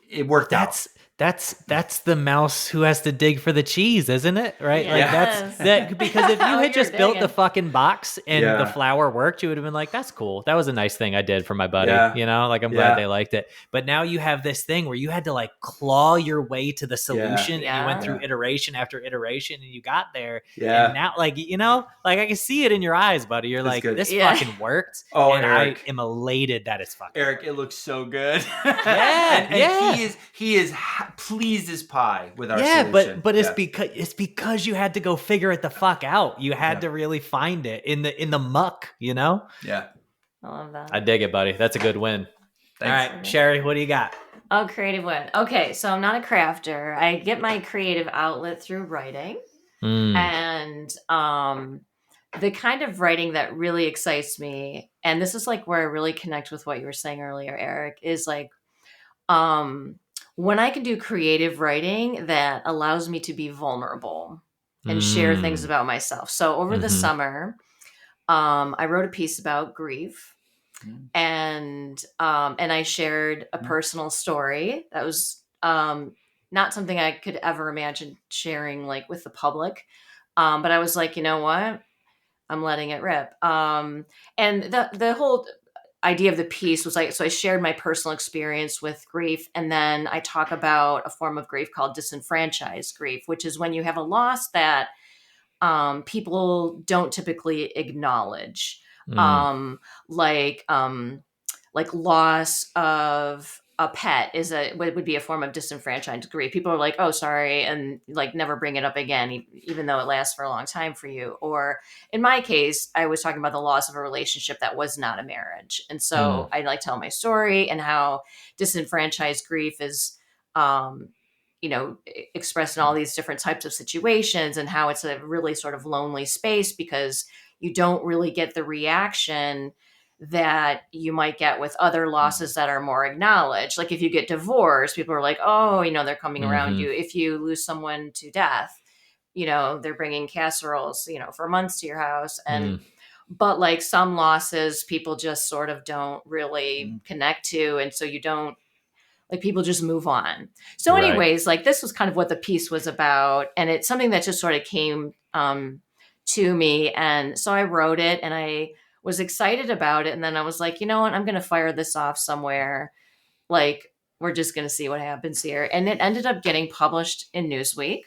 it worked out. That's the mouse who has to dig for the cheese, isn't it? Right? Yes. Like that's that, because if you had just built the fucking box and the flower worked, you would have been like, that's cool. That was a nice thing I did for my buddy. Like I'm glad they liked it. But now you have this thing where you had to like claw your way to the solution and you went through iteration after iteration and you got there. And now like I can see it in your eyes, buddy. You're like, this fucking worked. Oh, and Eric, I am elated that it's fucking Eric, it looks so good. and he is pleased as pie with our solution. but it's because you had to go figure it the fuck out. You had to really find it in the muck, Yeah. I love that. I dig it, buddy. That's a good win. Thanks. All right, Sherry, what do you got? Oh, creative win. Okay, so I'm not a crafter. I get my creative outlet through writing. And the kind of writing that really excites me, and this is like where I really connect with what you were saying earlier, Eric, is like um when I can do creative writing that allows me to be vulnerable and share things Mm. about myself. So over the Mhm. summer, I wrote a piece about grief, Mm. and I shared a personal story that was not something I could ever imagine sharing like with the public. But I was like, you know what? I'm letting it rip. And the whole idea of the piece was like, so I shared my personal experience with grief, and then I talk about a form of grief called disenfranchised grief, which is when you have a loss that people don't typically acknowledge, Mm. um, like um, like loss of a pet is a would be a form of disenfranchised grief. People are like, "Oh, sorry," and like never bring it up again, even though it lasts for a long time for you. Or in my case, I was talking about the loss of a relationship that was not a marriage, and Mm. so I like tell my story and how disenfranchised grief is. Um, expressed in all these different types of situations, and how it's a really sort of lonely space because you don't really get the reaction that you might get with other losses that are more acknowledged. Like if you get divorced, people are like, oh, they're coming around Mhm. you. If you lose someone to death, they're bringing casseroles, for months to your house. Mm. But like some losses, people just sort of don't really Mm. connect to. And so you don't, like, people just move on. So Right. anyways, like this was kind of what the piece was about, and it's something that just sort of came to me, and so I wrote it, and I was excited about it, and then I was like, you know what, I'm going to fire this off somewhere. Like, we're just going to see what happens here, and it ended up getting published in Newsweek.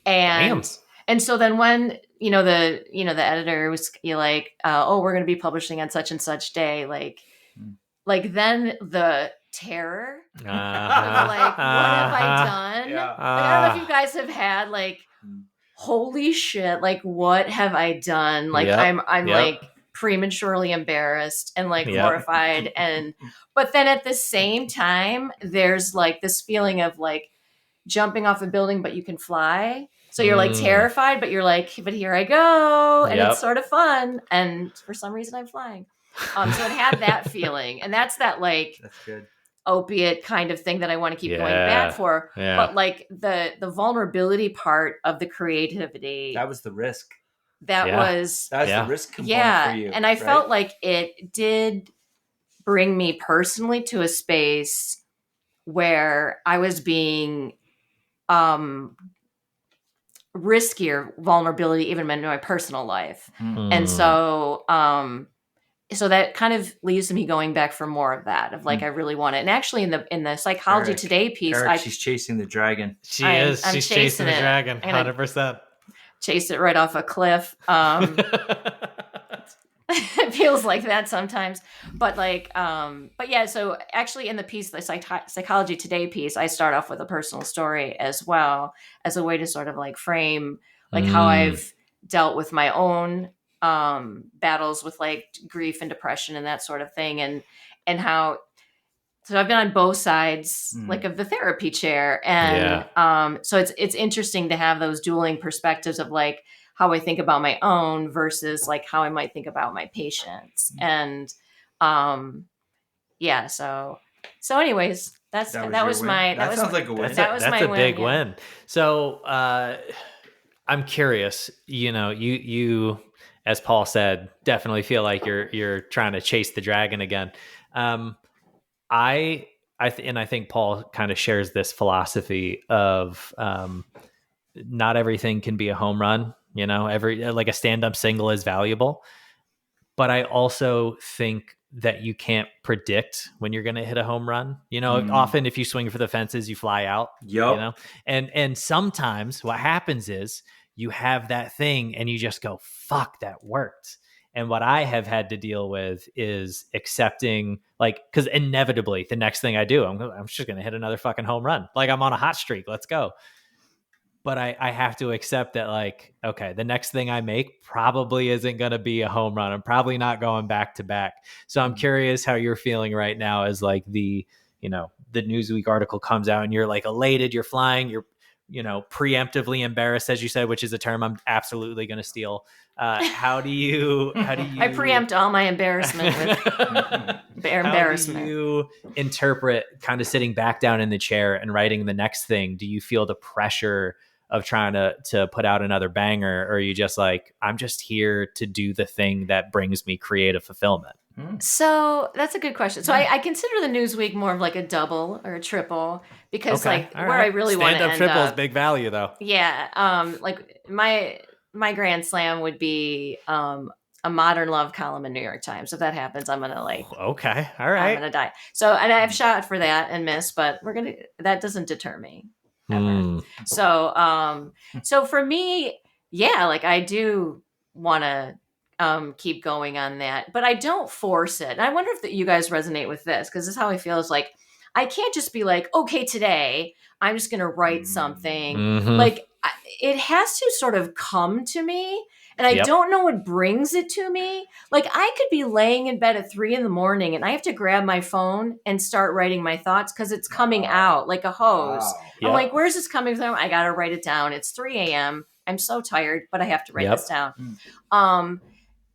Damn. And so then when the editor was like, oh, we're going to be publishing on such and such day, Mm. like then the terror of Uh-huh. like, what have I Uh-huh. done? Yeah. Like, I don't know if you Ah. guys have had like, Mm. holy shit, like what have I done? Like Yep. I'm Yep. like prematurely embarrassed and like Yep. horrified, and but then at the same time there's like this feeling of like jumping off a building but you can fly. So you're like Mm. terrified, but you're like, but here I go, and it's Yep. sort of fun, and for some reason I'm flying. So it had that feeling, and that's that like That's good. opiate kind of thing that I want to keep going back Yeah. for. Yeah. But like the vulnerability part of the creativity, That was the risk. that Yeah. was That's Yeah. the risk component yeah. for you. And I right? felt like it did bring me personally to a space where I was being riskier vulnerability even in my personal life. And Mm. so that kind of leads to me going back for more of that, of like I really want it. And actually in the Psychology Eric, Today piece, Eric, she's chasing the dragon. She I'm is. She's chasing chasing the it. dragon. I'm gonna 100%. chase it right off a cliff. It feels like that sometimes, but but yeah. So actually, in the piece, the Psychology Today piece, I start off with a personal story as well, as a way to sort of like frame like how Mm. I've dealt with my own battles with like grief and depression and that sort of thing, and how. So I've been on both sides, like of the therapy chair, and so it's interesting to have those dueling perspectives of like how I think about my own versus like how I might think about my patients. And yeah, so anyways, that your was win? my That sounds like a win. that was That's my a win, big yeah. win. So I'm curious, you as Paul said, definitely feel like you're trying to chase the dragon again. I think Paul kind of shares this philosophy of not everything can be a home run. Every like a stand-up single is valuable, but I also think that you can't predict when you're going to hit a home run. Often if you swing for the fences, you fly out. Yep. And sometimes what happens is you have that thing and you just go, fuck, that worked. And what I have had to deal with is accepting, like, because inevitably the next thing I do, I'm just going to hit another fucking home run. Like I'm on a hot streak. Let's go. But I have to accept that, like, okay, the next thing I make probably isn't going to be a home run. I'm probably not going back to back. So I'm curious how you're feeling right now as like the Newsweek article comes out and you're like elated, you're flying, you're preemptively embarrassed, as you said, which is a term I'm absolutely going to steal. How do you I preempt all my embarrassment with embarrassment. How do you interpret kind of sitting back down in the chair and writing the next thing? Do you feel the pressure of trying to put out another banger, or are you just like, I'm just here to do the thing that brings me creative fulfillment? So that's a good question. So I consider the Newsweek more of like a double or a triple, because like all where I really want to stand-up end triple is up, big value though. yeah, like my grand slam would be a modern love column in New York Times. If that happens, I'm gonna like, Okay, all I'm right. gonna die. So, and I've shot for that and missed, but that doesn't deter me ever. So for me, yeah, like I do want to keep going on that, but I don't force it. And I wonder if you guys resonate with this, because this is how I feel. Is like, I can't just be like, okay, today I'm just going to write something. Like it has to sort of come to me. And I don't know what brings it to me. Like I could be laying in bed at 3 a.m. and I have to grab my phone and start writing my thoughts because it's coming out like a hose. I'm like, where's this coming from? I got to write it down. It's 3 a.m. I'm so tired, but I have to write this down.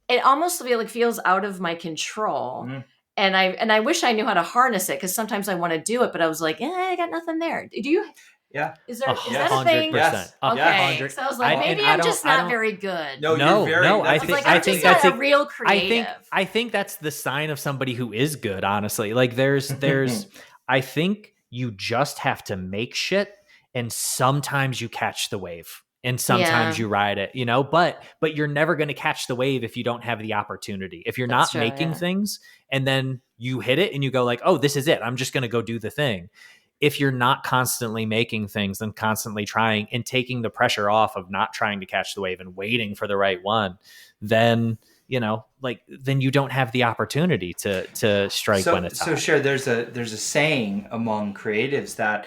It almost feels out of my control. And I wish I knew how to harness it, because sometimes I want to do it, but I was like, I got nothing there. Do you? Yeah. Is that a thing? Yes. Okay. So I was like, maybe I'm just not very good. No, you're very. I think that's a real creative. I think that's the sign of somebody who is good. Honestly, like there's I think you just have to make shit, and sometimes you catch the wave. And sometimes you ride it, but you're never going to catch the wave if you don't have the opportunity. If you're not making things and then you hit it and you go like, oh, this is it, I'm just going to go do the thing. If you're not constantly making things and constantly trying and taking the pressure off of not trying to catch the wave and waiting for the right one, then then you don't have the opportunity to strike when it's hot. So Cher, there's a saying among creatives that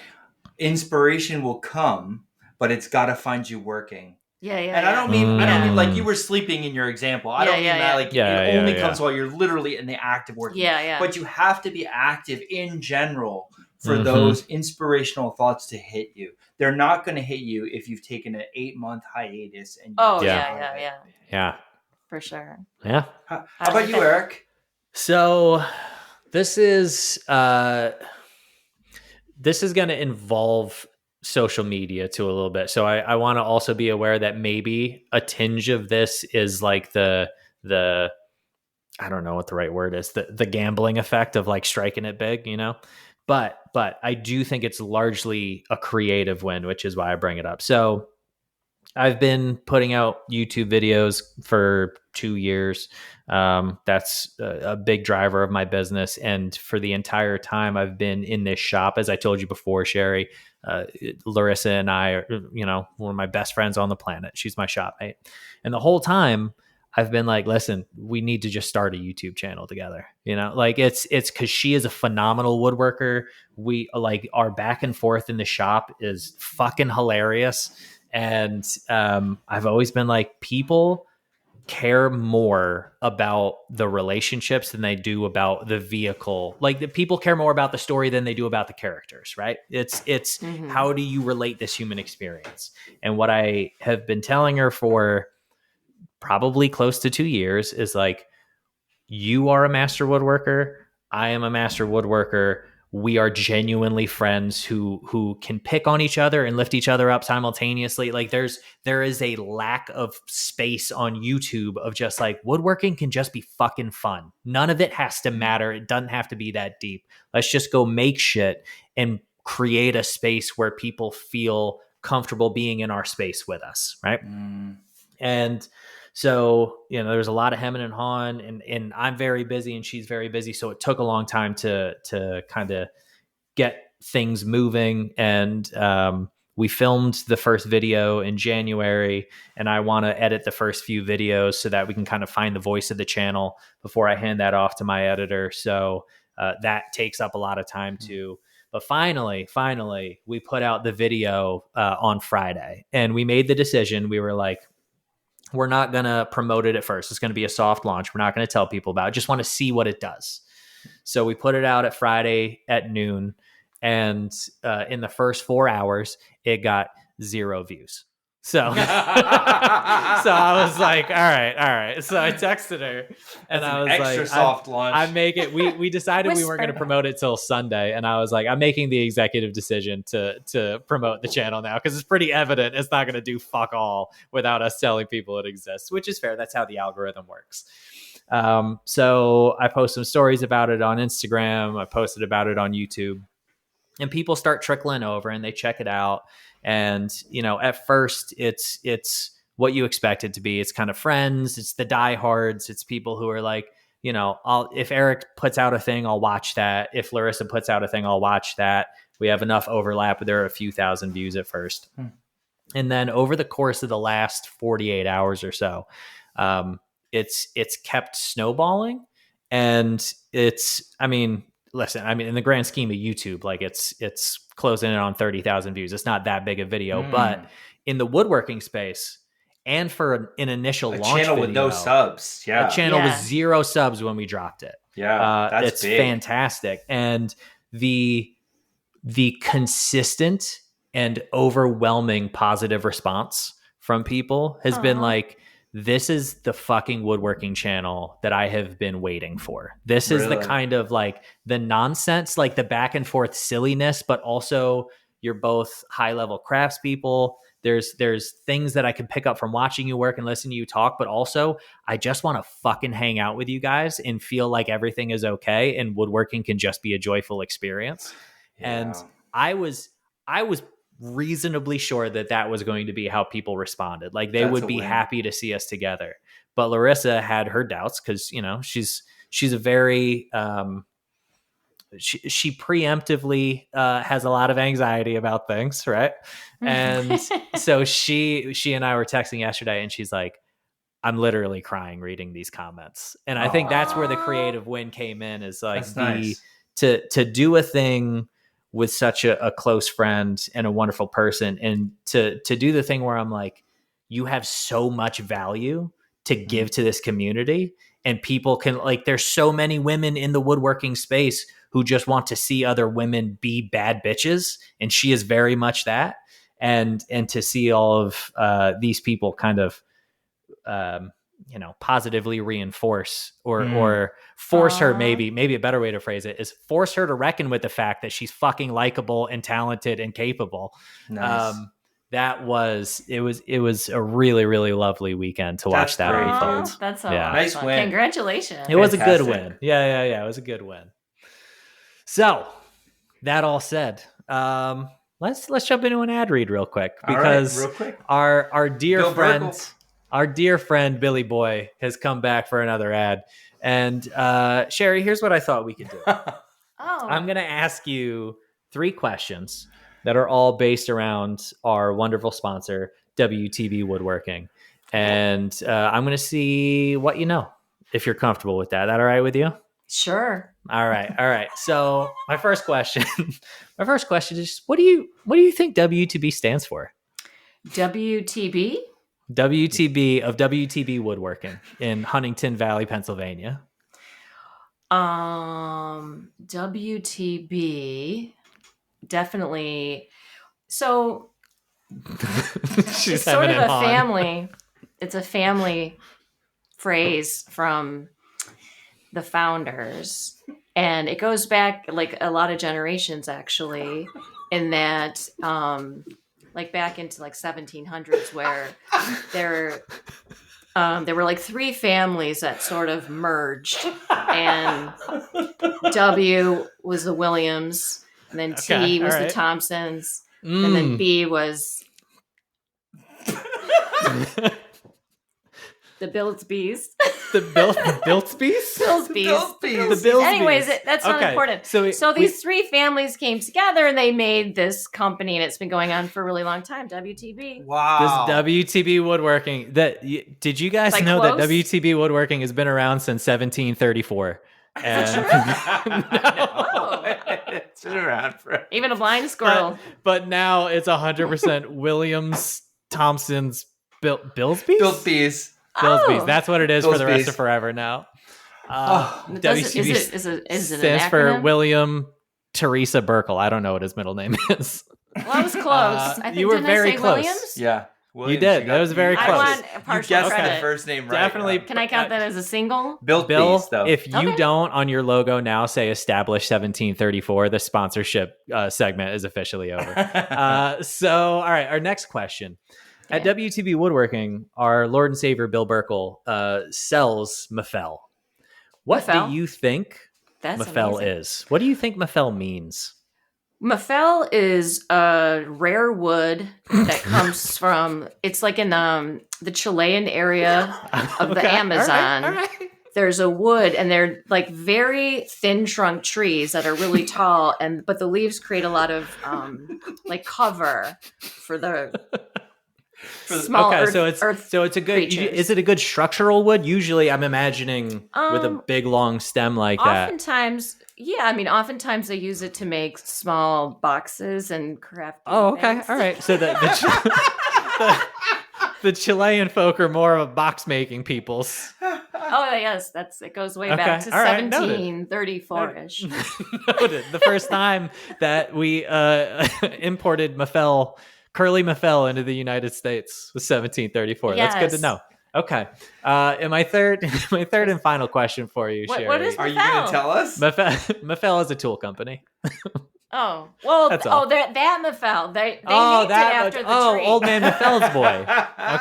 inspiration will come, but it's got to find you working. And I don't mean like you were sleeping in your example. I don't mean that like it only comes while you're literally in the act of working. But you have to be active in general for those inspirational thoughts to hit you. They're not going to hit you if you've taken an 8-month hiatus. And yeah, for sure. Yeah. How about you, Eric? So this is going to involve social media to a little bit. So I want to also be aware that maybe a tinge of this is like the I don't know what the right word is, the gambling effect of like striking it big, but I do think it's largely a creative win, which is why I bring it up. So I've been putting out YouTube videos for 2 years. That's a big driver of my business. And for the entire time I've been in this shop, as I told you before, Sherry, Larissa and I are, one of my best friends on the planet. She's my shopmate. And the whole time I've been like, listen, we need to just start a YouTube channel together. Like it's because she is a phenomenal woodworker. We like our back and forth in the shop is fucking hilarious. And I've always been like, people care more about the relationships than they do about the vehicle. Like the people care more about the story than they do about the characters, right? It's how do you relate this human experience? And what I have been telling her for probably close to 2 years is like, you are a master woodworker. I am a master woodworker. We are genuinely friends who can pick on each other and lift each other up simultaneously. Like there is a lack of space on YouTube of just like, woodworking can just be fucking fun. None of it has to matter. It doesn't have to be that deep. Let's just go make shit and create a space where people feel comfortable being in our space with us. Right. And so, there's a lot of hemming and hawing, and I'm very busy and she's very busy. So it took a long time to kind of get things moving. And we filmed the first video in January, and I want to edit the first few videos so that we can kind of find the voice of the channel before I hand that off to my editor. So that takes up a lot of time too. But finally, we put out the video on Friday, and we made the decision. We were like, we're not going to promote it at first. It's going to be a soft launch. We're not going to tell people about it. Just want to see what it does. So we put it out at Friday at noon. And in the first 4 hours, it got 0 views. So, so I was like, all right. So I texted her and I was extra like, soft launch. I make it. We decided we weren't going to promote it till Sunday, and I was like, I'm making the executive decision to promote the channel now because it's pretty evident it's not going to do fuck all without us telling people it exists, which is fair. That's how the algorithm works. So I post some stories about it on Instagram. I posted about it on YouTube, and people start trickling over and they check it out. And, at first it's what you expect it to be. It's kind of friends. It's the diehards. It's people who are like, if Eric puts out a thing, I'll watch that. If Larissa puts out a thing, I'll watch that. We have enough overlap. There are a few thousand views at first. And then over the course of the last 48 hours or so, it's kept snowballing. And listen, in the grand scheme of YouTube, like it's closing in on 30,000 views. It's not that big a video, but in the woodworking space and for an initial launch channel video, with no subs. Yeah. A channel with 0 subs when we dropped it. Yeah. That's it's big. fantastic. And the consistent and overwhelming positive response from people has been like, this is the fucking woodworking channel that I have been waiting for. This is the kind of like the nonsense, like the back and forth silliness, but also you're both high level craftspeople. There's things that I can pick up from watching you work and listening to you talk, but also I just want to fucking hang out with you guys and feel like everything is okay. And woodworking can just be a joyful experience. Yeah. And I was reasonably sure that was going to be how people responded. Like they would be happy to see us together. But Larissa had her doubts because, she's a very, she preemptively has a lot of anxiety about things. Right. And so she and I were texting yesterday and she's like, I'm literally crying reading these comments. And I think that's where the creative win came in, is like to do a thing with such a close friend and a wonderful person, and to do the thing where I'm like, you have so much value to give to this community, and people can, like, there's so many women in the woodworking space who just want to see other women be bad bitches, and she is very much that. And to see all of these people kind of positively reinforce or force her, maybe a better way to phrase it is force her to reckon with the fact that she's fucking likable and talented and capable. Nice. It was a really, really lovely weekend to watch that unfold. That's a nice win. Congratulations. It was a good win. Yeah. It was a good win. So that all said, let's jump into an ad read real quick, because real quick. Our dear friend Billy Boy has come back for another ad. And Sherry, here's what I thought we could do. I'm going to ask you 3 questions that are all based around our wonderful sponsor, WTB Woodworking. And I'm going to see what you know, if you're comfortable with that. That all right with you? Sure. All right. So my first question is, what do you think WTB stands for? WTB? WTB of WTB Woodworking in Huntington Valley, Pennsylvania. WTB definitely. So She's it's sort of a on. family. It's a family phrase from the founders, and it goes back like a lot of generations, actually, in that like back into like 1700s, where there were like 3 families that sort of merged, and W was the Williams, and then T was the Thompsons, and then B was the Billsbys. The Billsbys? Billsbys. Anyways, that's not important. So these 3 families came together and they made this company, and it's been going on for a really long time. WTB. Wow. This WTB Woodworking. Did you guys know that WTB Woodworking has been around since 1734? And No. It's been around for Even a blind squirrel. But now it's 100% Williams, Thompson's, Billsbys? Billsbys. Billsbys. That's what it is for the rest of forever now. WTB is it stands for William Teresa Burkle. I don't know what his middle name is. Well, I was close. I think you were didn't very I say close. Williams? Yeah. Williams, did. That was very I close. want a You partial guessed the credit. first name right. Definitely. Can I count that as a single? Built Bill, these, though. if you Okay. don't on your logo now say established 1734, the sponsorship segment is officially over. So, all right, our next question. At Yeah. WTB Woodworking, our Lord and Savior Bill Burkle sells Mafel. What Mafel? do you think That's Mafel amazing. is? What do you think Mafel means? Mafel is a rare wood that comes from, it's like in the Chilean area of the Okay, Amazon. all right. There's a wood, and they're like very thin trunk trees that are really tall, but the leaves create a lot of like cover for the small Okay, earth so it's a good. creatures. Is it a good structural wood? Usually, I'm imagining with a big long stem like that. Oftentimes, yeah, I mean, oftentimes they use it to make small boxes and craft. Oh, okay, things. all right. So the Chilean folk are more of box making peoples. Oh yes, it goes way back to all right, noted. 1734-ish. Noted. The first time that we imported curly Mafel into the United States was 1734. Yes. That's good to know. Okay. And my third and final question for you, Sherry. What is Are you going to tell us? Mafel is a tool company. Oh, well, That's all. that Mafel. They named it after the tree. Old man Mafel's boy.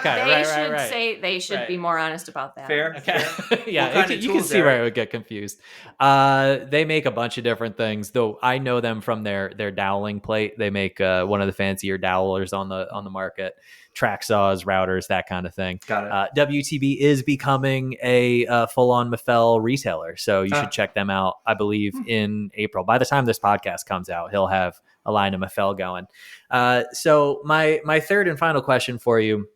Okay, They should be more honest about that. Fair. Okay. Fair. Yeah, What kind of you can tools, see where Eric? it would get confused. They make a bunch of different things, though. I know them from their doweling plate. They make one of the fancier dowelers on the market, track saws, routers, that kind of thing. Got it. WTB is becoming a full-on Mafel retailer, so you should check them out. I believe in April. By the time this podcast comes out, he'll have a line of Mafel going. So my third and final question for you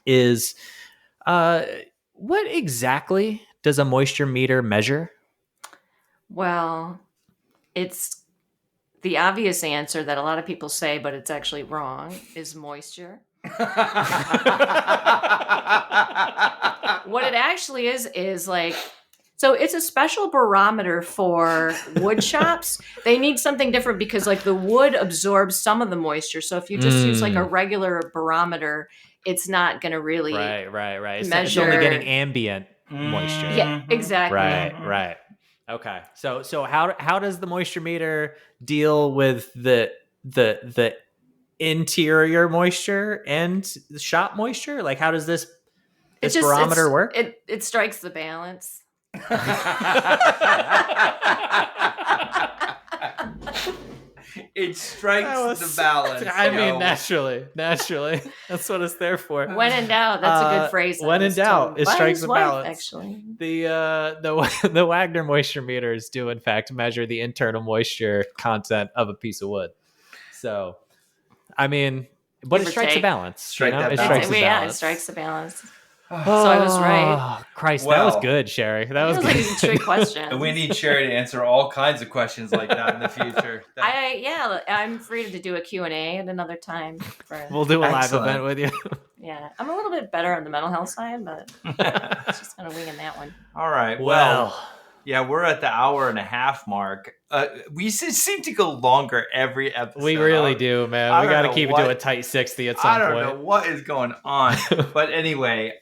is, what exactly does a moisture meter measure? Well, it's the obvious answer that a lot of people say, but it's actually wrong, is moisture. What it actually is like, so it's a special barometer for wood shops. They need something different because like the wood absorbs some of the moisture. So if you just use like a regular barometer, it's not going to really right. It's measure. only getting ambient moisture. Yeah, exactly. Right. Okay. So how does the moisture meter deal with the interior moisture and the shop moisture? Like, how does this barometer work? It strikes the balance. It strikes the balance. I mean, naturally, that's what it's there for. When in doubt, that's a good phrase. When in doubt, it strikes the balance. Actually, the Wagner moisture meters do in fact measure the internal moisture content of a piece of wood. So, I mean, but it strikes a balance. Strike that It balance. strikes the yeah, balance. it strikes the balance. So I was right. Christ, that Well, was good, Sherry. That was Like good. a trick question. And we need Sherry to answer all kinds of questions like that in the future. I'm free to do a Q&A at another time. We'll do a live Excellent. event with you. Yeah, I'm a little bit better on the mental health side, but just kind of winging that one. All right. Well, yeah, we're at the hour and a half mark. We seem to go longer every episode. We really do, man. I We don't got to know keep it what- to a tight 60 at some I don't point. know what is going on. But anyway,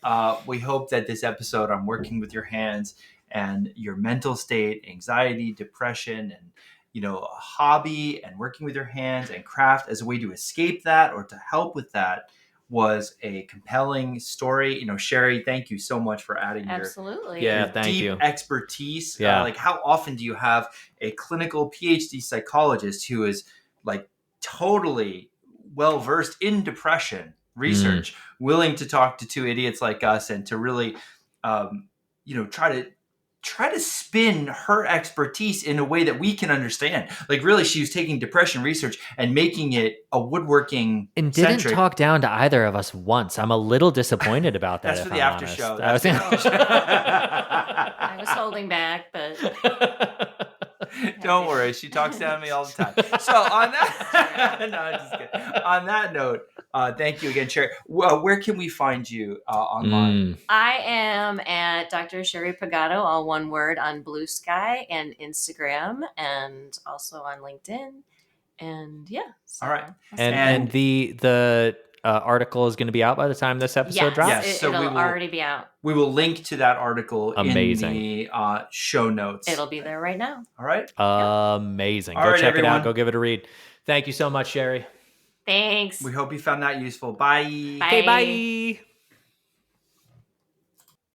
we hope that this episode on working with your hands and your mental state, anxiety, depression, and a hobby and working with your hands and craft as a way to escape that or to help with that was a compelling story. Sherry, thank you so much for adding Absolutely. your thank deep you. expertise. Yeah. Like, how often do you have a clinical PhD psychologist who is like totally well versed in depression research, willing to talk to two idiots like us and to really, try to spin her expertise in a way that we can understand. Like, really, she was taking depression research and making it a woodworking And didn't centric. talk down to either of us once. I'm a little disappointed about that. That's if for the I'm after honest. show. I was- That's for the after show. I was holding back, but Don't worry, she talks down to me all the time. So on that, no, I'm just kidding. On that note, thank you again, Sherry. Where can we find you online? I am at Dr. Sherry Pagoto, all one word, on Blue Sky and Instagram, and also on LinkedIn. And yeah. So All right. that's And the article is going to be out by the time this episode drops. Yes, so it'll already be out. We will link to that article Amazing. in the show notes. It'll be there right now. All right. Amazing. All Go right, check everyone. it out. Go give it a read. Thank you so much, Sherry. Thanks. We hope you found that useful. Bye. Bye. Okay, bye.